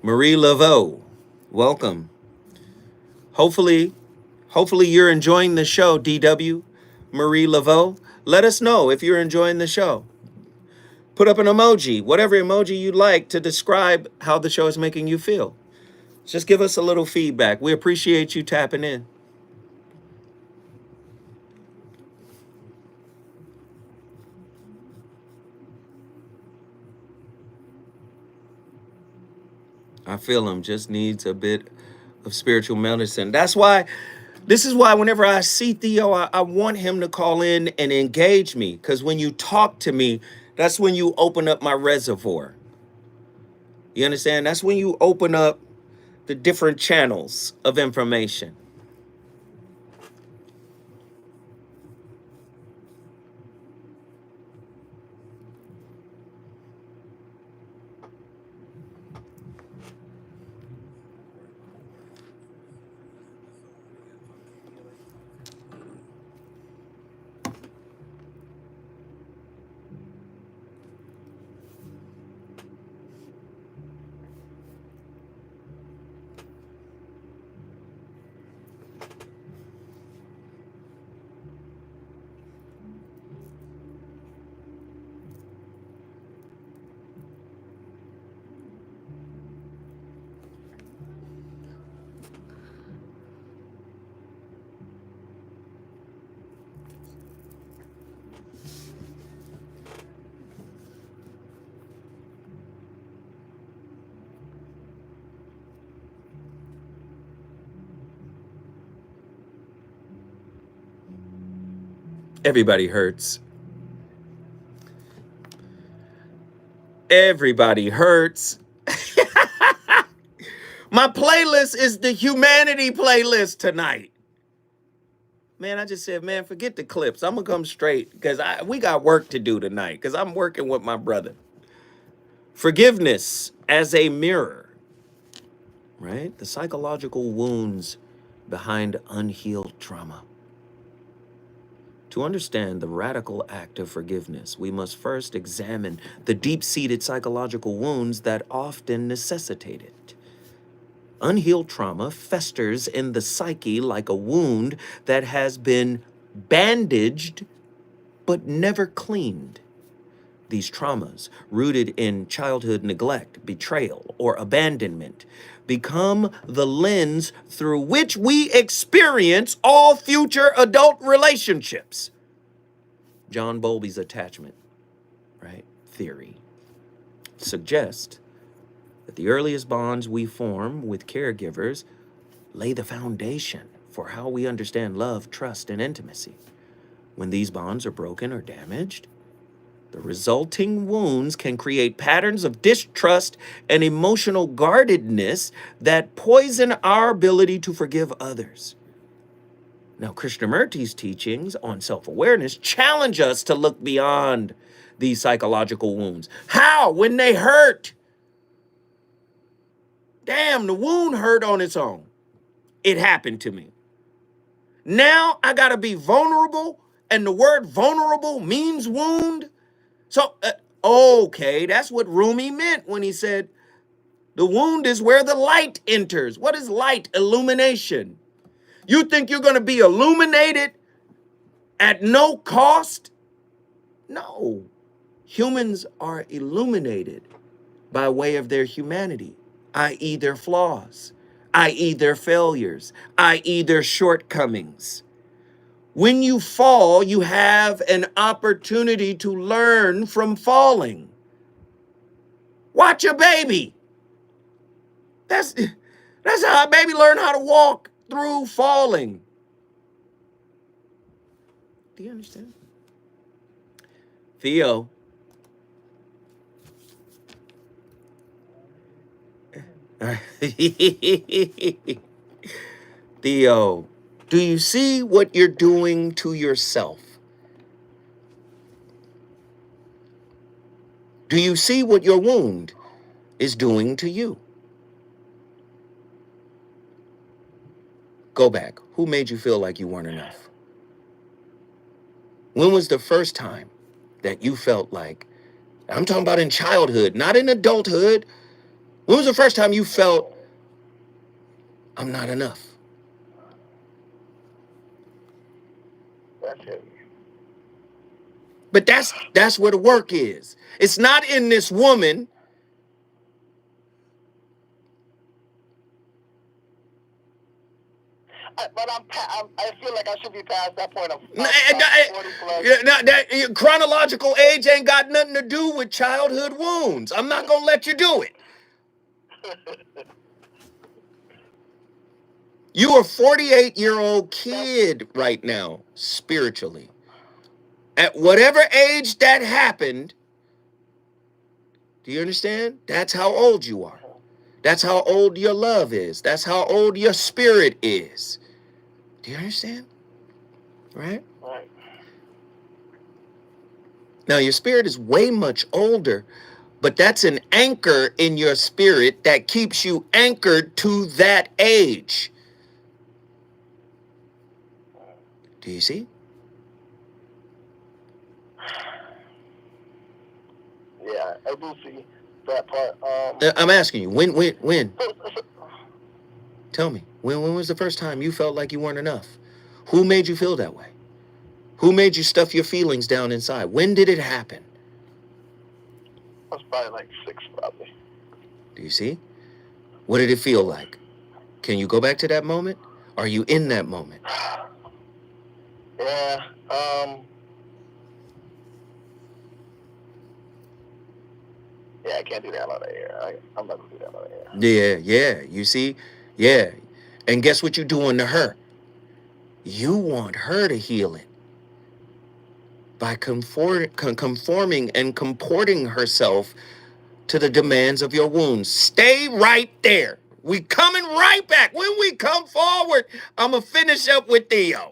Marie Laveau, welcome. Hopefully you're enjoying the show, DW. Marie Laveau, let us know if you're enjoying the show. Put up an emoji, whatever emoji you'd like to describe how the show is making you feel. Just give us a little feedback. We appreciate you tapping in. I feel him, just needs a bit of spiritual medicine. This is why whenever I see Theo, I want him to call in and engage me. Because when you talk to me, that's when you open up my reservoir. You understand? That's when you open up the different channels of information. Everybody hurts. Everybody hurts. My playlist is the humanity playlist tonight. Man, I just said, man, forget the clips. I'm going to come straight because we got work to do tonight because I'm working with my brother. Forgiveness as a mirror, right? The psychological wounds behind unhealed trauma. To understand the radical act of forgiveness, we must first examine the deep-seated psychological wounds that often necessitate it. Unhealed trauma festers in the psyche like a wound that has been bandaged but never cleaned. These traumas, rooted in childhood neglect, betrayal, or abandonment, become the lens through which we experience all future adult relationships. John Bowlby's attachment, right, theory suggests that the earliest bonds we form with caregivers lay the foundation for how we understand love, trust, and intimacy. When these bonds are broken or damaged, the resulting wounds can create patterns of distrust and emotional guardedness that poison our ability to forgive others. Now, Krishnamurti's teachings on self-awareness challenge us to look beyond these psychological wounds. How? When they hurt. Damn, the wound hurt on its own. It happened to me. Now I gotta be vulnerable, and the word vulnerable means wound. So, okay, that's what Rumi meant when he said, the wound is where the light enters. What is light? Illumination. You think you're going to be illuminated at no cost? No. Humans are illuminated by way of their humanity, i.e. their flaws, i.e. their failures, i.e. their shortcomings. When you fall, you have an opportunity to learn from falling. Watch a baby. That's how a baby learn how to walk through falling. Do you understand? Theo. Theo, do you see what you're doing to yourself? Do you see what your wound is doing to you? Go back. Who made you feel like you weren't enough? When was the first time that you felt like, I'm talking about in childhood, not in adulthood. When was the first time you felt, I'm not enough? That's it. But that's where the work is. It's not in this woman. I feel like I should be past that point of 40 plus. Chronological age ain't got nothing to do with childhood wounds. I'm not going to let you do it. You are a 48-year-old kid right now, spiritually. At whatever age that happened, do you understand? That's how old you are. That's how old your love is. That's how old your spirit is. Do you understand? Right? Right. Now, your spirit is way much older, but that's an anchor in your spirit that keeps you anchored to that age. Do you see? Yeah, I do see that part. I'm asking you, when? Tell me, when was the first time you felt like you weren't enough? Who made you feel that way? Who made you stuff your feelings down inside? When did it happen? I was probably like 6, probably. Do you see? What did it feel like? Can you go back to that moment? Are you in that moment? Yeah. Yeah, I can't do that out of here. I'm not gonna do that out of here. Yeah. You see? Yeah. And guess what you're doing to her? You want her to heal it by conforming and comporting herself to the demands of your wounds. Stay right there. We coming right back. When we come forward, I'm going to finish up with Theo.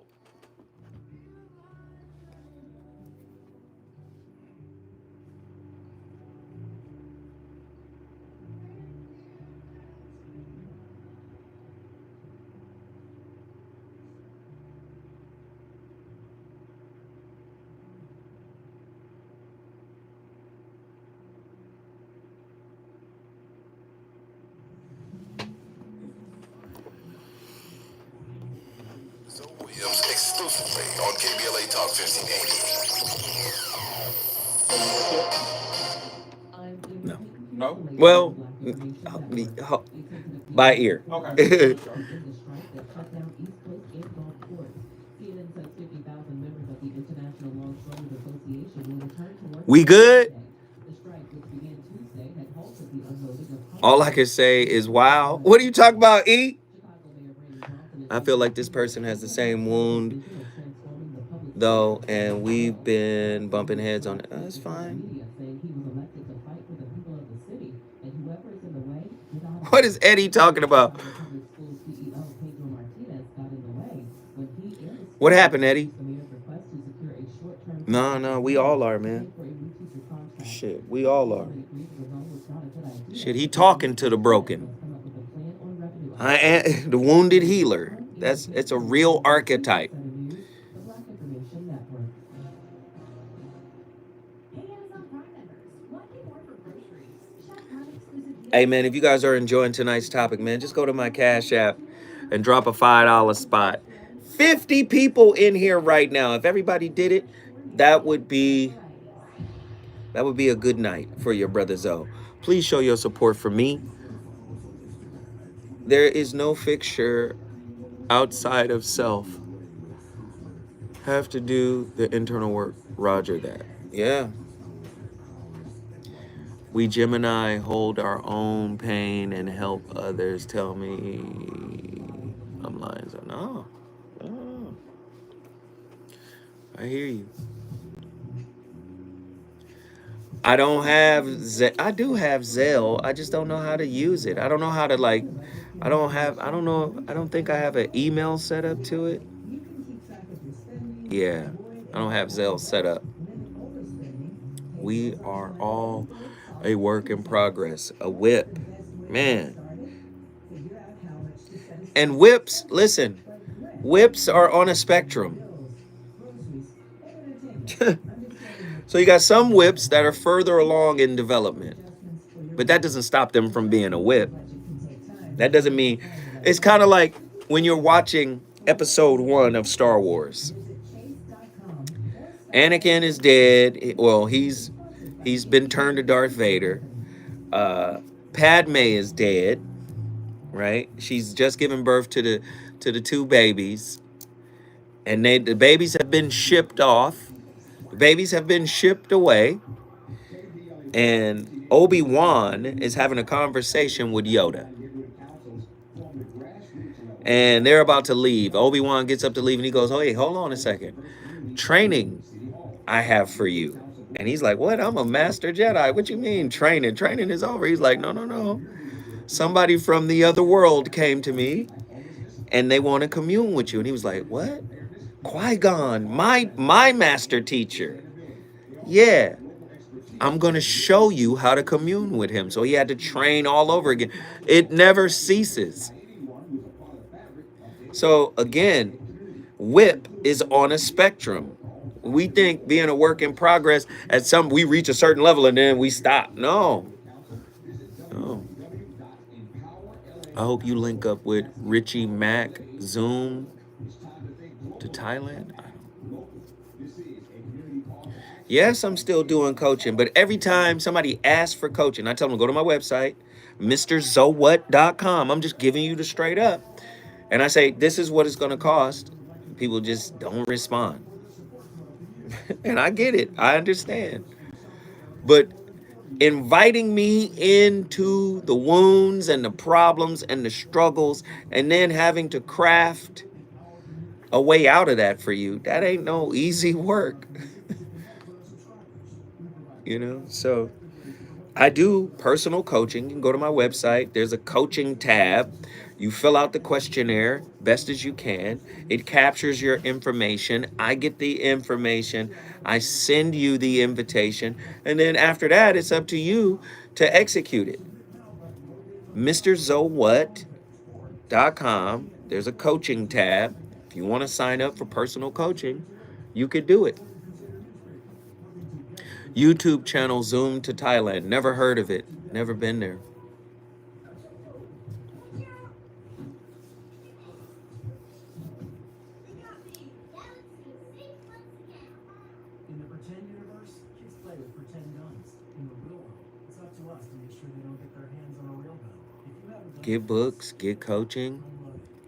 Williams exclusively on KBLA Talk 1580. No. Well, by ear. Okay. We good? All I can say is, wow. What are you talking about, E? I feel like this person has the same wound, though, and we've been bumping heads on it. That's fine. What is Eddie talking about? What happened, Eddie? No, we all are, man. Shit, we all are. Shit, he talking to the broken. I am the wounded healer. It's a real archetype. Hey, man, if you guys are enjoying tonight's topic, man, just go to my Cash App and drop a $5 spot. 50 people in here right now. If everybody did it, that would be a good night for your brother Zoe. Please show your support for me. There is no fixture outside of self. Have to do the internal work. Roger that. Yeah. We Gemini hold our own pain and help others. Tell me I'm lying. So no. No. I hear you. I don't have I do have Zelle. I just don't know how to use it. I don't know how to like I don't know, I don't think I have an email set up to it. Yeah. I don't have Zelle set up. We are all a work in progress. A whip. Man. And whips, listen, whips are on a spectrum. So you got some whips that are further along in development, but that doesn't stop them from being a whip. That doesn't mean it's kind of like when you're watching episode 1 of Star Wars. Anakin is dead. Well, he's been turned to Darth Vader. Padme is dead, right? She's just given birth to the 2 babies, and the babies have been shipped off. The babies have been shipped away, and Obi-Wan is having a conversation with Yoda. And they're about to leave. Obi-Wan gets up to leave and he goes, "Oh, hey, hold on a second. Training I have for you." And he's like, "What? I'm a master Jedi. What you mean training? Training is over." He's like, "No, no, no. Somebody from the other world came to me and they want to commune with you." And he was like, "What?" Qui-Gon, my master teacher. Yeah. I'm going to show you how to commune with him. So he had to train all over again. It never ceases. So again, whip is on a spectrum. We think being a work in progress we reach a certain level and then we stop. No. No. I hope you link up with Richie Mack Zoom to Thailand. Yes, I'm still doing coaching, but every time somebody asks for coaching, I tell them go to my website, MrZowhat.com. I'm just giving you the straight up. And I say, this is what it's going to cost. People just don't respond. And I get it. I understand. But inviting me into the wounds and the problems and the struggles and then having to craft a way out of that for you, that ain't no easy work. You know, so I do personal coaching. You can go to my website. There's a coaching tab. You fill out the questionnaire best as you can. It captures your information. I get the information. I send you the invitation. And then after that, it's up to you to execute it. MrZowhat.com. There's a coaching tab. If you want to sign up for personal coaching, you could do it. YouTube channel Zoom to Thailand. Never heard of it. Never been there. In the pretend universe, kids play with pretend guns. In the real world, it's up to us to make sure they don't get their hands on a real gun. If you haven't done Get books, get coaching,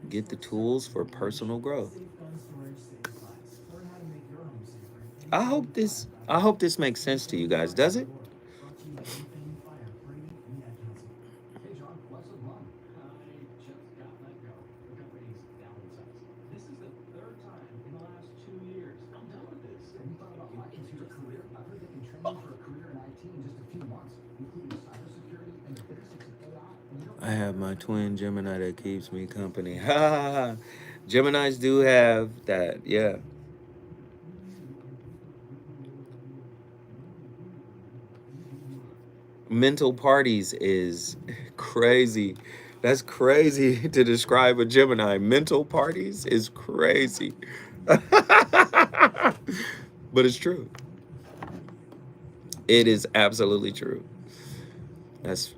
get the tools for personal growth. safe gun storage, safe class. Learn how to make your home safer. I hope this makes sense to you guys. Does it? Brought to you by Anything Fire Free and the Ad Council. Hey John, what's up, Mom? I just got let go. The company's downsized. This is the 3rd time in the last 2 years. I'm done with this. Have you thought about what into your career? I've heard they can train you for a career in IT in just a few months, including cybersecurity and the basics of AI. And you know, I have my twin Gemini that keeps me company. Ha ha ha. Geminis do have that, yeah. Mental parties is crazy. That's crazy to describe a Gemini. Mental parties is crazy. But it's true. It is absolutely true. That's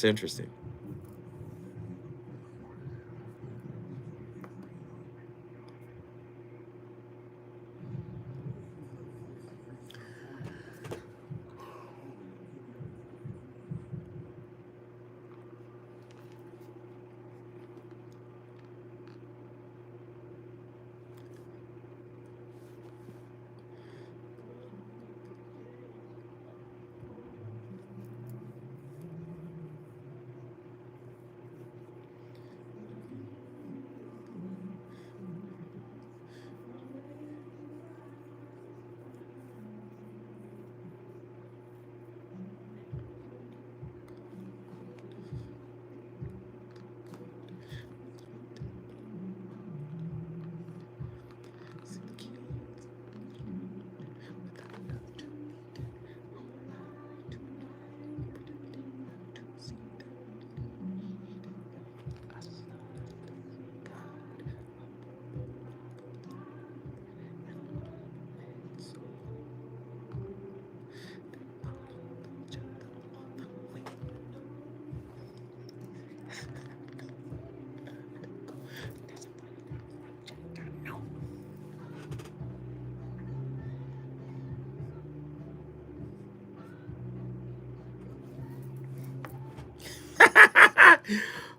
interesting.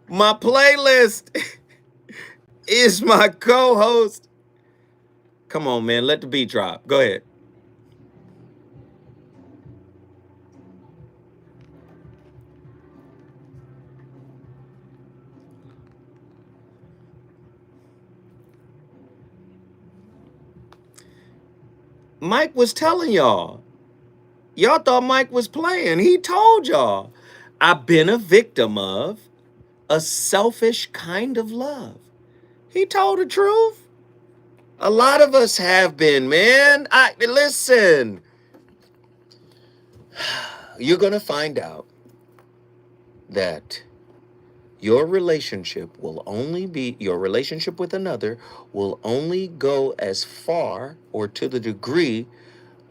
My playlist is my co-host. Come on, man. Let the beat drop. Go ahead. Mike was telling y'all. Y'all thought Mike was playing. He told y'all, I've been a victim of a selfish kind of love. He told the truth. A lot of us have been, man. Listen. You're going to find out that your relationship with another will only go as far or to the degree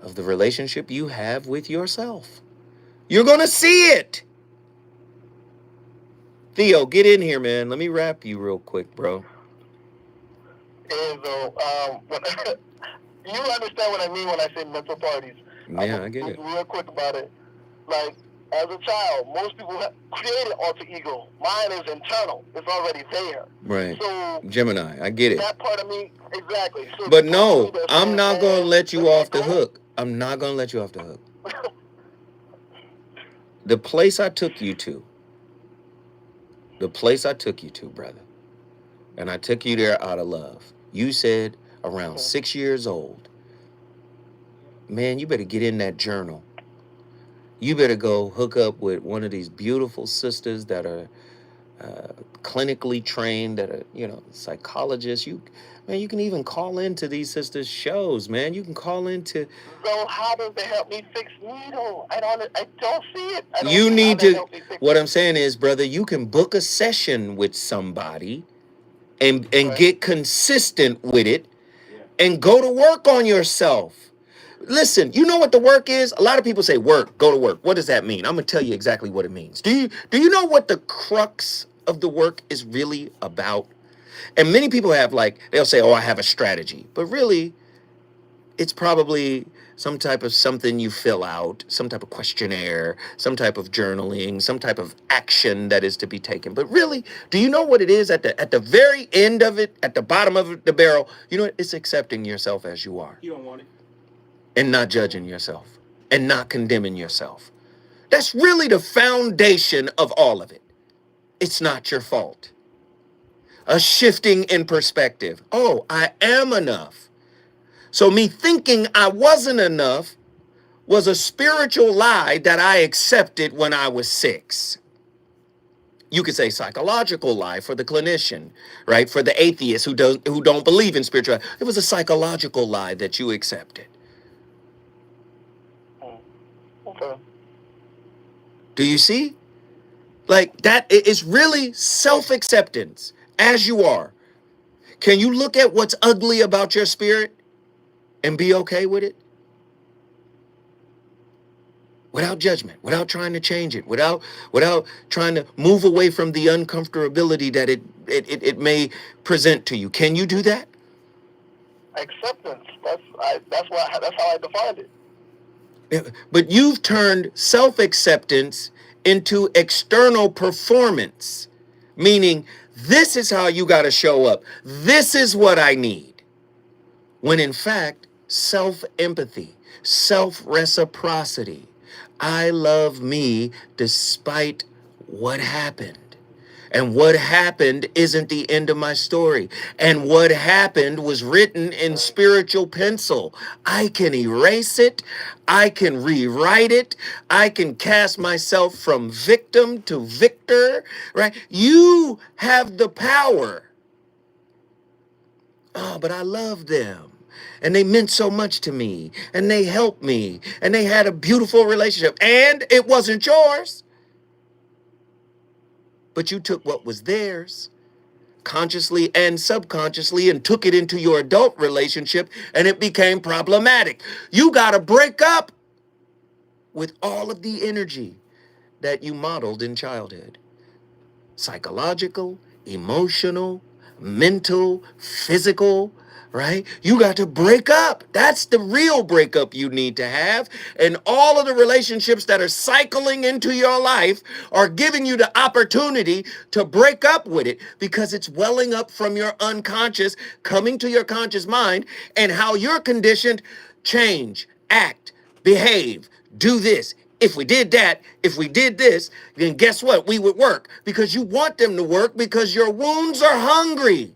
of the relationship you have with yourself. You're going to see it. Theo, get in here, man. Let me rap you real quick, bro. And so, you understand what I mean when I say mental parties. Yeah, I get it. Real quick about it. Like, as a child, most people have created alter ego. Mine is internal. It's already there. Right. So Gemini, I get it. that part of me, exactly. So But no, I'm not going to let you off the hook. I'm not going to let you off the hook. The place I took you to, brother, and I took you there out of love. You said around 6 years old, man, you better get in that journal. You better go hook up with one of these beautiful sisters that are clinically trained, that are, psychologists. You can even call into these sisters' shows, man. You can call into. So how does it help me fix me though? I don't see it. You need to. What I'm saying is, brother, you can book a session with somebody, and get consistent with it, and go to work on yourself. Listen, you know what the work is? A lot of people say work, go to work. What does that mean? I'm going to tell you exactly what it means. Do you know what the crux of the work is really about? And many people have, they'll say, oh, I have a strategy. But really, it's probably some type of something you fill out, some type of questionnaire, some type of journaling, some type of action that is to be taken. But really, do you know what it is at the very end of it, at the bottom of the barrel? You know what? It's accepting yourself as you are. You don't want it. And not judging yourself and not condemning yourself. That's really the foundation of all of it. It's not your fault. A shifting in perspective. Oh, I am enough. So me thinking I wasn't enough was a spiritual lie that I accepted when I was 6. You could say psychological lie for the clinician, right? For the atheist who don't believe in spirituality. It was a psychological lie that you accepted. Okay. Do you see? Like that is really self-acceptance as you are. Can you look at what's ugly about your spirit and be okay with it? Without judgment, without trying to change it, without trying to move away from the uncomfortability that it may present to you. Can you do that? Acceptance. That's how I defined it. But you've turned self-acceptance into external performance, meaning this is how you got to show up. This is what I need. When in fact, self-empathy, self-reciprocity, I love me despite what happened. And what happened isn't the end of my story. And what happened was written in spiritual pencil. I can erase it. I can rewrite it. I can cast myself from victim to victor, right? You have the power. Oh, but I love them. And they meant so much to me. And they helped me. And they had a beautiful relationship. And it wasn't yours. But you took what was theirs, consciously and subconsciously, and took it into your adult relationship, and it became problematic. You got to break up with all of the energy that you modeled in childhood. Psychological, emotional, mental, physical. right? You got to break up. That's the real breakup you need to have. And all of the relationships that are cycling into your life are giving you the opportunity to break up with it because it's welling up from your unconscious, coming to your conscious mind, and how you're conditioned: change, act, behave, do this. If we did that, if we did this, then guess what? We would work, because you want them to work because your wounds are hungry.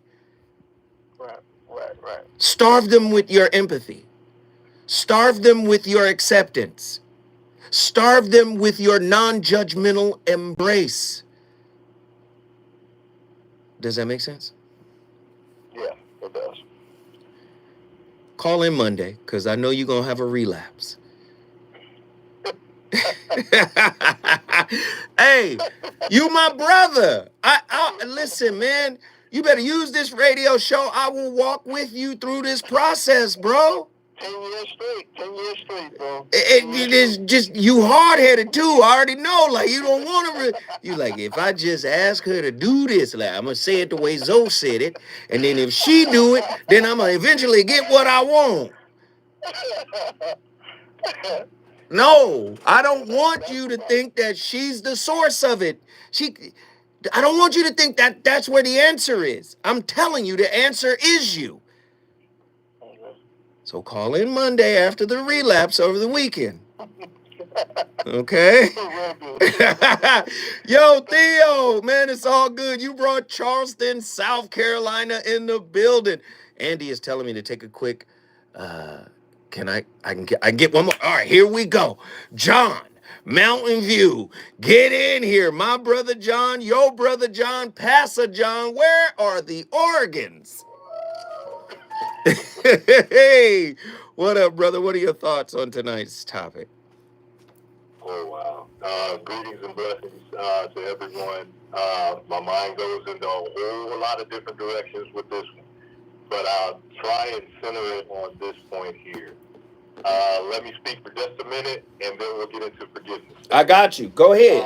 Right. Starve them with your empathy. Starve them with your acceptance. Starve them with your non-judgmental embrace. Does that make sense? Yeah, it does. Call in Monday, because I know you're going to have a relapse. Hey, you my brother. I listen, man. You better use this radio show. I will walk with you through this process, bro. 10 years straight, bro. It is just, you hard-headed too. I already know. Like, you don't want to. You like, if I just ask her to do this, like, I'm gonna say it the way Zoe said it, and then if she do it, then I'm gonna eventually get what I want. No, I don't want you to think that she's the source of it. I don't want you to think that that's where the answer is. I'm telling you, the answer is you. So call in Monday after the relapse over the weekend. Okay? Yo, Theo, man, it's all good. You brought Charleston, South Carolina in the building. Andy is telling me to take a quick, I can get one more. All right, here we go. John, Mountain View, get in here. My brother John, your brother John, Pastor John, where are the organs? Hey, what up, brother? What are your thoughts on tonight's topic? Oh, wow. Greetings and blessings to everyone. My mind goes into a whole lot of different directions with this one, but I'll try and center it on this point here. Let me speak for just a minute, and then we'll get into forgiveness. I got you. Go ahead.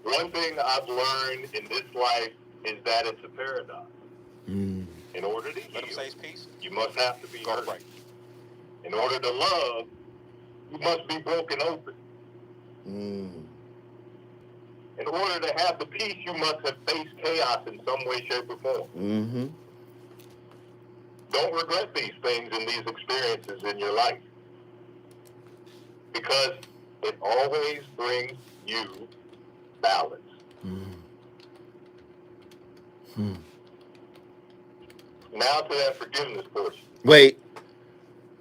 One thing I've learned in this life is that it's a paradox. In order to heal, you must have to be hurt. Right. In order to love, you must be broken open. In order to have the peace, you must have faced chaos in some way, shape, or form. Don't regret these things and these experiences in your life, because it always brings you balance. Now to that forgiveness portion. Wait.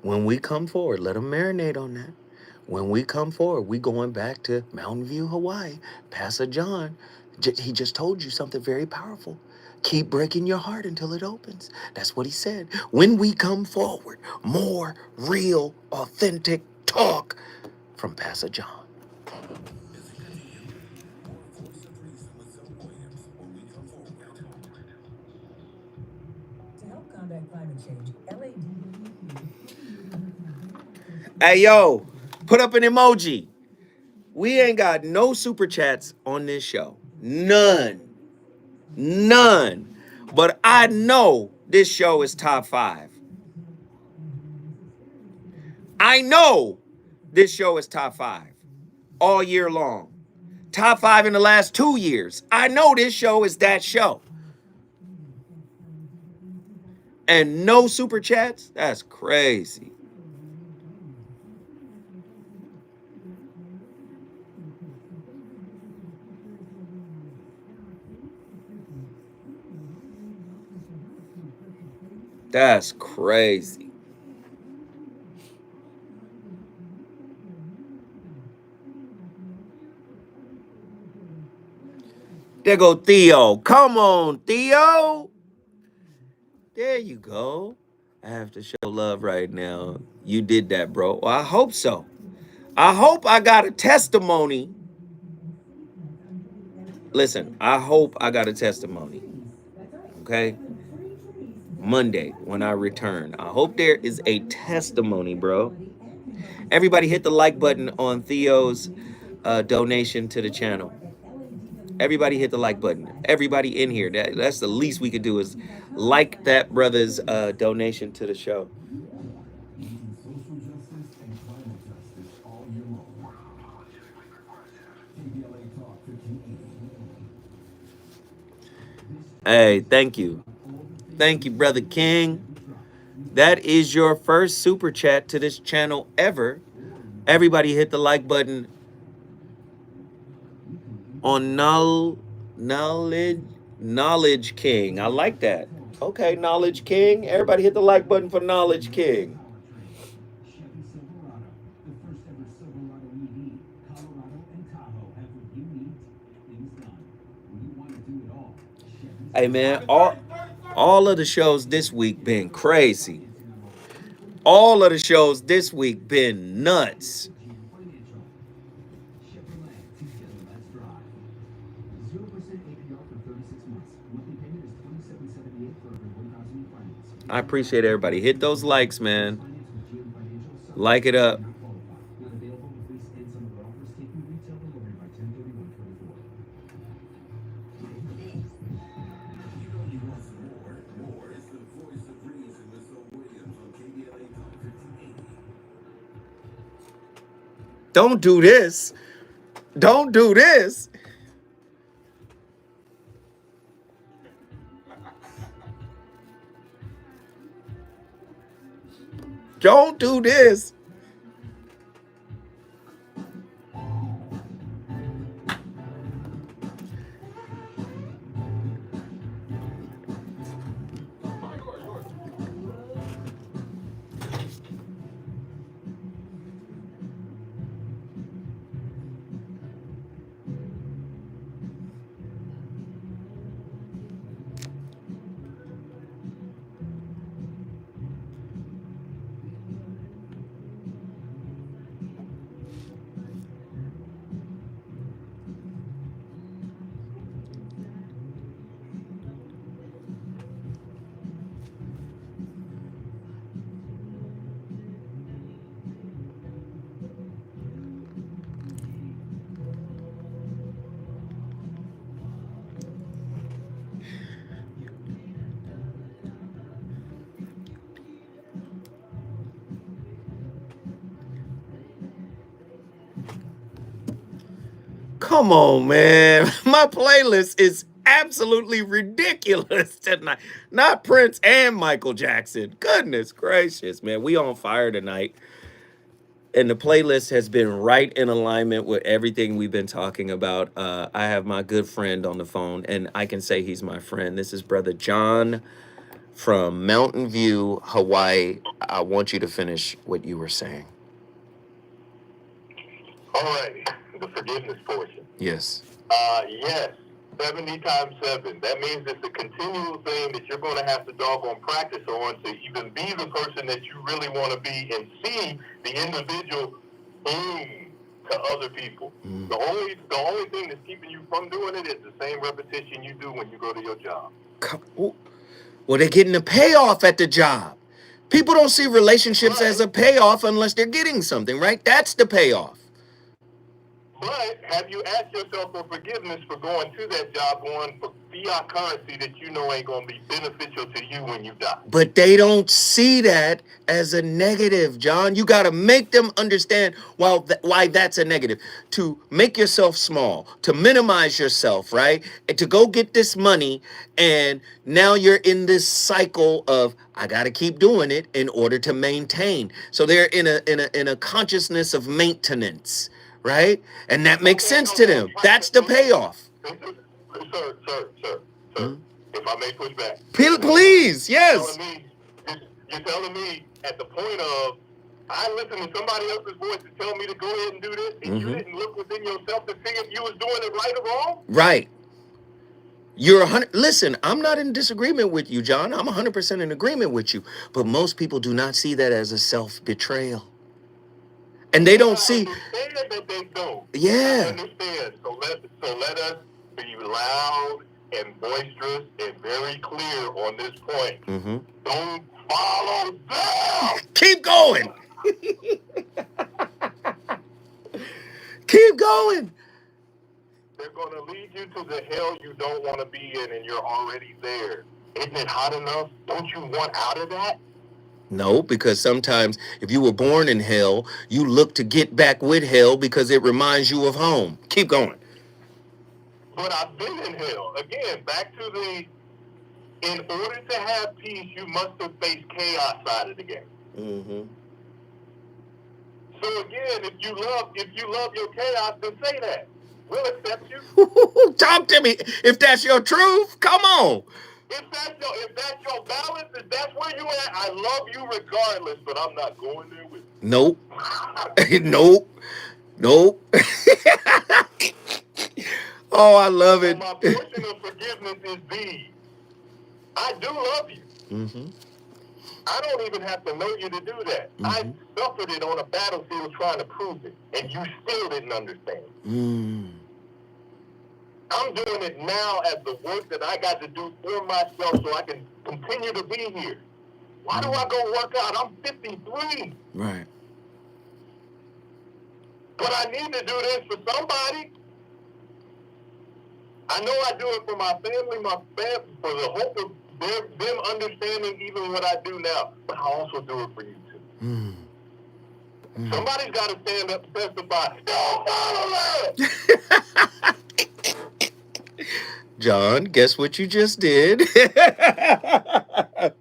When we come forward, let them marinate on that. When we come forward, we going back to Mountain View, Hawaii. Pastor John, he just told you something very powerful. Keep breaking your heart until it opens. That's what he said. When we come forward, more real, authentic talk from Pastor John. To help combat climate change, LAD. Hey, yo, put up an emoji. We ain't got no super chats on this show. None. But I know this show is top 5. I know this show is top 5 all year long. Top 5 in the last 2 years. I know this show is that show. And no super chats? That's crazy. That's crazy. There go Theo. Come on, Theo. There you go. I have to show love right now. You did that, bro. Well, I hope so. I hope I got a testimony. Listen, I hope I got a testimony. Okay? Monday when I return. I hope there is a testimony, bro. Everybody hit the like button on Theo's donation to the channel. Everybody hit the like button. Everybody in here. That's the least we could do is like that brother's donation to the show. Using social justice and climate justice all year long. KBLA Talk 1580. Hey, thank you. Thank you, Brother King. That is your first super chat to this channel ever. Everybody hit the like button on Knowledge King. I like that. Okay, Knowledge King. Everybody hit the like button for Knowledge King. Chevy Silverado, the first ever Silverado EV. Colorado and Tahoe have what you need to get things done. When you want to do it all, Chevy Hey man, all of the shows this week been crazy. All of the shows this week been nuts. Financial. Chevrolet, together, let's drive. 0% APR for 36 months. Monthly payment is $27.78 for every $1,000 you finance. I appreciate everybody. Hit those likes, man. Finance with GM Financial. Like it up. Not qualified. Not available with lease and some of our offers taking retail delivery by 10/31/24. Don't do this. Don't do this. Don't do this. Come on, man. My playlist is absolutely ridiculous tonight. Not Prince and Michael Jackson. Goodness gracious, man. We on fire tonight. And the playlist has been right in alignment with everything we've been talking about. I have my good friend on the phone, and I can say he's my friend. This is Brother John from Mountain View, Hawaii. I want you to finish what you were saying. All right, the forgiveness portion. Yes. Yes, 70 times 7. That means it's a continual thing that you're going to have to doggone practice on to even be the person that you really want to be and see the individual boom to other people. The only thing that's keeping you from doing it is the same repetition you do when you go to your job. Well, they're getting a payoff at the job. People don't see relationships as a payoff unless they're getting something, right? That's the payoff. But have you asked yourself for forgiveness for going to that job on for fiat currency that you know ain't going to be beneficial to you when you die? But they don't see that as a negative, John. You got to make them understand why that's a negative. To make yourself small, to minimize yourself, right? And to go get this money, and now you're in this cycle of I got to keep doing it in order to maintain. So they're in a consciousness of maintenance, right? And that makes sense to them. That's the payoff. Sir, if I may push back. Please, yes. You're telling me at the point of, I listened to somebody else's voice to tell me to go ahead and do this, and you didn't look within yourself to see if you was doing it right or wrong? Right. You're 100. Listen, I'm not in disagreement with you, John. I'm 100% in agreement with you. But most people do not see that as a self-betrayal. And they don't see. I understand that they don't. Yeah. I understand. So let us be loud and boisterous and very clear on this point. Don't follow them. Keep going. Keep going. They're going to lead you to the hell you don't want to be in, and you're already there. Isn't it hot enough? Don't you want out of that? No, because sometimes if you were born in hell, you look to get back with hell because it reminds you of home. Keep going. But I've been in hell. Again, back to in order to have peace, you must have faced chaos side of the game. Mm-hmm. So again, if you love your chaos, then say that. We'll accept you. Talk to me. If that's your truth, come on. If that's your balance, if that's where you at, I love you regardless, but I'm not going there with you. Nope. Nope. Oh, I love So it. my portion of forgiveness is these. I do love you. Mm-hmm. I don't even have to know you to do that. I suffered it on a battlefield trying to prove it, and you still didn't understand. I'm doing it now as the work that I got to do for myself so I can continue to be here. Why do I go work out? I'm 53. Right. But I need to do this for somebody. I know I do it for my family, for the hope of them understanding even what I do now. But I also do it for you too. Somebody's got to stand up and testify. Don't follow that. John, guess what you just did? Mountain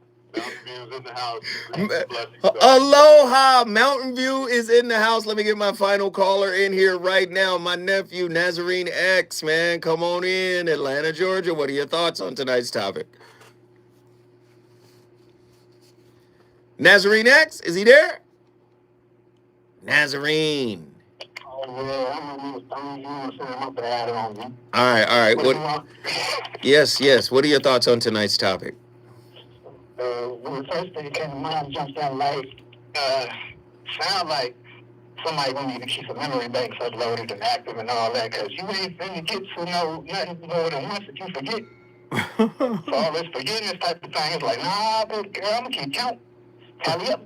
View's in the house. Blessings, sir. Aloha, Mountain View is in the house. Let me get my final caller in here right now. My nephew, Nazarene X, man. Come on in, Atlanta, Georgia. What are your thoughts on tonight's topic? Nazarene X, is he there? Nazarene. Oh, yeah, I'm bad on you. All right. What? Yes. What are your thoughts on tonight's topic? When the first thing that came to mind, jumps down like, sound like somebody gonna need to keep a memory bank uploaded and active and all that, because you ain't finna get to know nothing more than once that you forget. So all this forgetting type of thing is like, nah, but girl, I'm gonna keep count. Tally up.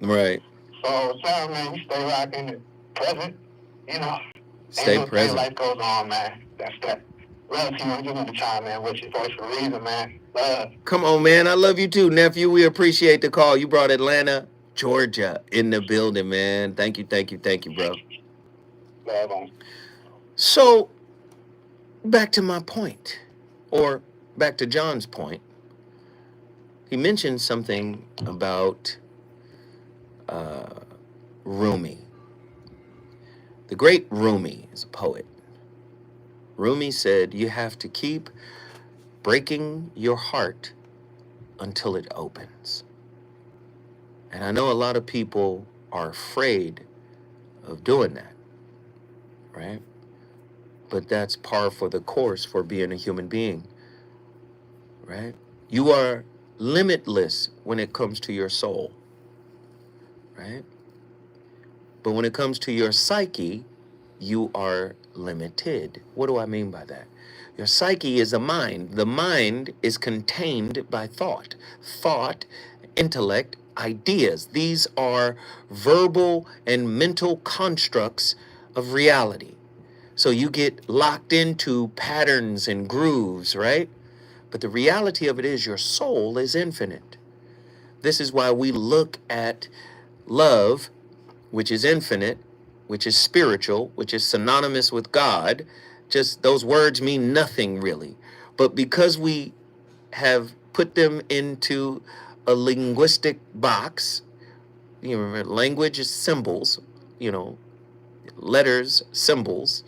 Right. So, sorry, man, you stay rocking the present, you know. Stay and present. Life goes on, man. That's that. Love you, man. Give me the time, man. What's your voice for a reason, man? Love. Come on, man. I love you too, nephew. We appreciate the call. You brought Atlanta, Georgia in the building, man. Thank you, bro. Love on. So, back to my point, or back to John's point. He mentioned something about Rumi. The great Rumi is a poet. Rumi said, you have to keep breaking your heart until it opens. And I know a lot of people are afraid of doing that, right? But that's par for the course for being a human being, right? You are limitless when it comes to your soul, right? But when it comes to your psyche, you are limited. What do I mean by that? Your psyche is a mind. The mind is contained by thought. Thought, intellect, ideas. These are verbal and mental constructs of reality. So you get locked into patterns and grooves, right? But the reality of it is your soul is infinite. This is why we look at love, which is infinite, which is spiritual, which is synonymous with God. Just those words mean nothing really. But because we have put them into a linguistic box, you remember, language is symbols, letters, symbols.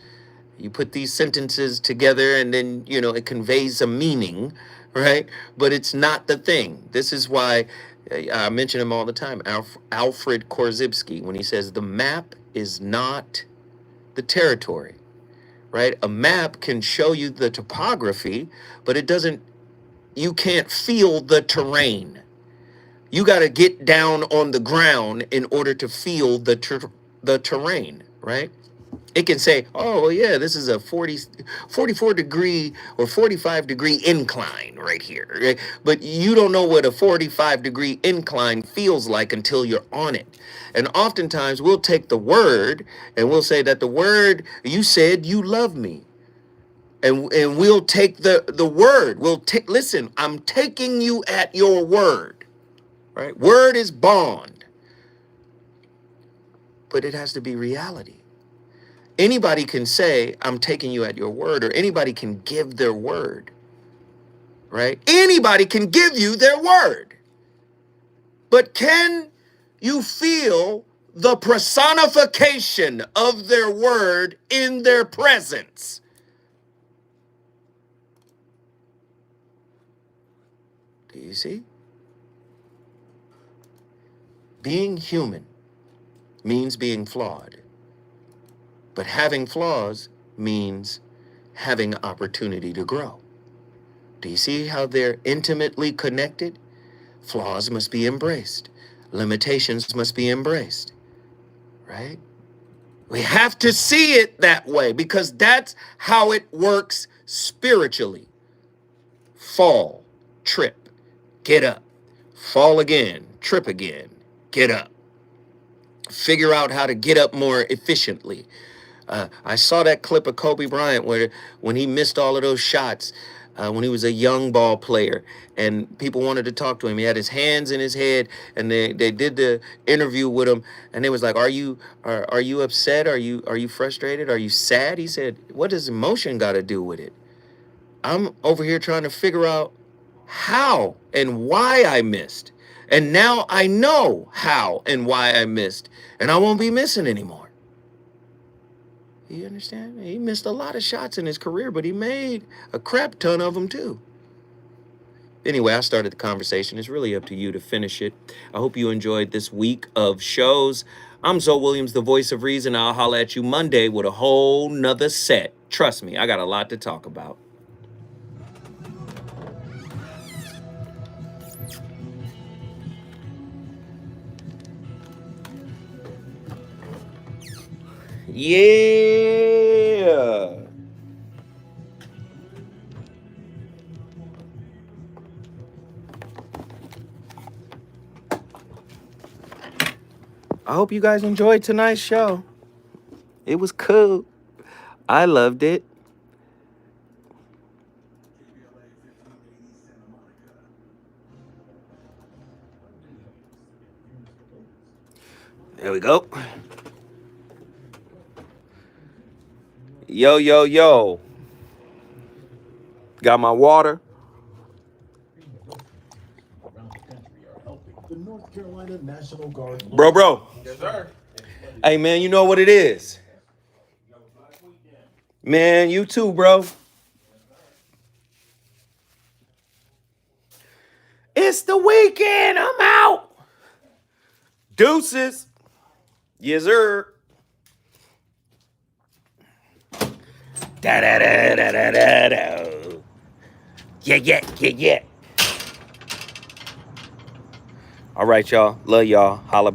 You put these sentences together and then, it conveys a meaning, right? But it's not the thing. This is why I mention him all the time, Alfred Korzybski, when he says the map is not the territory, right? A map can show you the topography, but you can't feel the terrain. You got to get down on the ground in order to feel the terrain, right? It can say, oh, well, yeah, this is a 44 degree or 45 degree incline right here. Right? But you don't know what a 45-degree incline feels like until you're on it. And oftentimes we'll take the word and we'll say that the word, you said you love me. And we'll take the word. Listen, I'm taking you at your word. Right? Word is bond, but it has to be reality. Anybody can say, I'm taking you at your word, or anybody can give their word, right? Anybody can give you their word. But can you feel the personification of their word in their presence? Do you see? Being human means being flawed. But having flaws means having opportunity to grow. Do you see how they're intimately connected? Flaws must be embraced. Limitations must be embraced, right? We have to see it that way because that's how it works spiritually. Fall, trip, get up. Fall again, trip again, get up. Figure out how to get up more efficiently. I saw that clip of Kobe Bryant where when he missed all of those shots when he was a young ball player and people wanted to talk to him. He had his hands in his head and they did the interview with him and they was like, are you upset? Are you frustrated? Are you sad? He said, what does emotion got to do with it? I'm over here trying to figure out how and why I missed. And now I know how and why I missed and I won't be missing anymore. You understand? He missed a lot of shots in his career, but he made a crap ton of them too. Anyway, I started the conversation. It's really up to you to finish it. I hope you enjoyed this week of shows. I'm Zoe Williams, the voice of reason. I'll holler at you Monday with a whole nother set. Trust me, I got a lot to talk about. Yeah. I hope you guys enjoyed tonight's show. It was cool. I loved it. There we go. Yo, yo, yo. Got my water. The North Carolina National Guard. Bro. Yes, sir. Hey, man, you know what it is. Man, you too, bro. It's the weekend. I'm out. Deuces. Yes, sir. Da da da da da da da. Yeah. All right, y'all. Love y'all. Holla.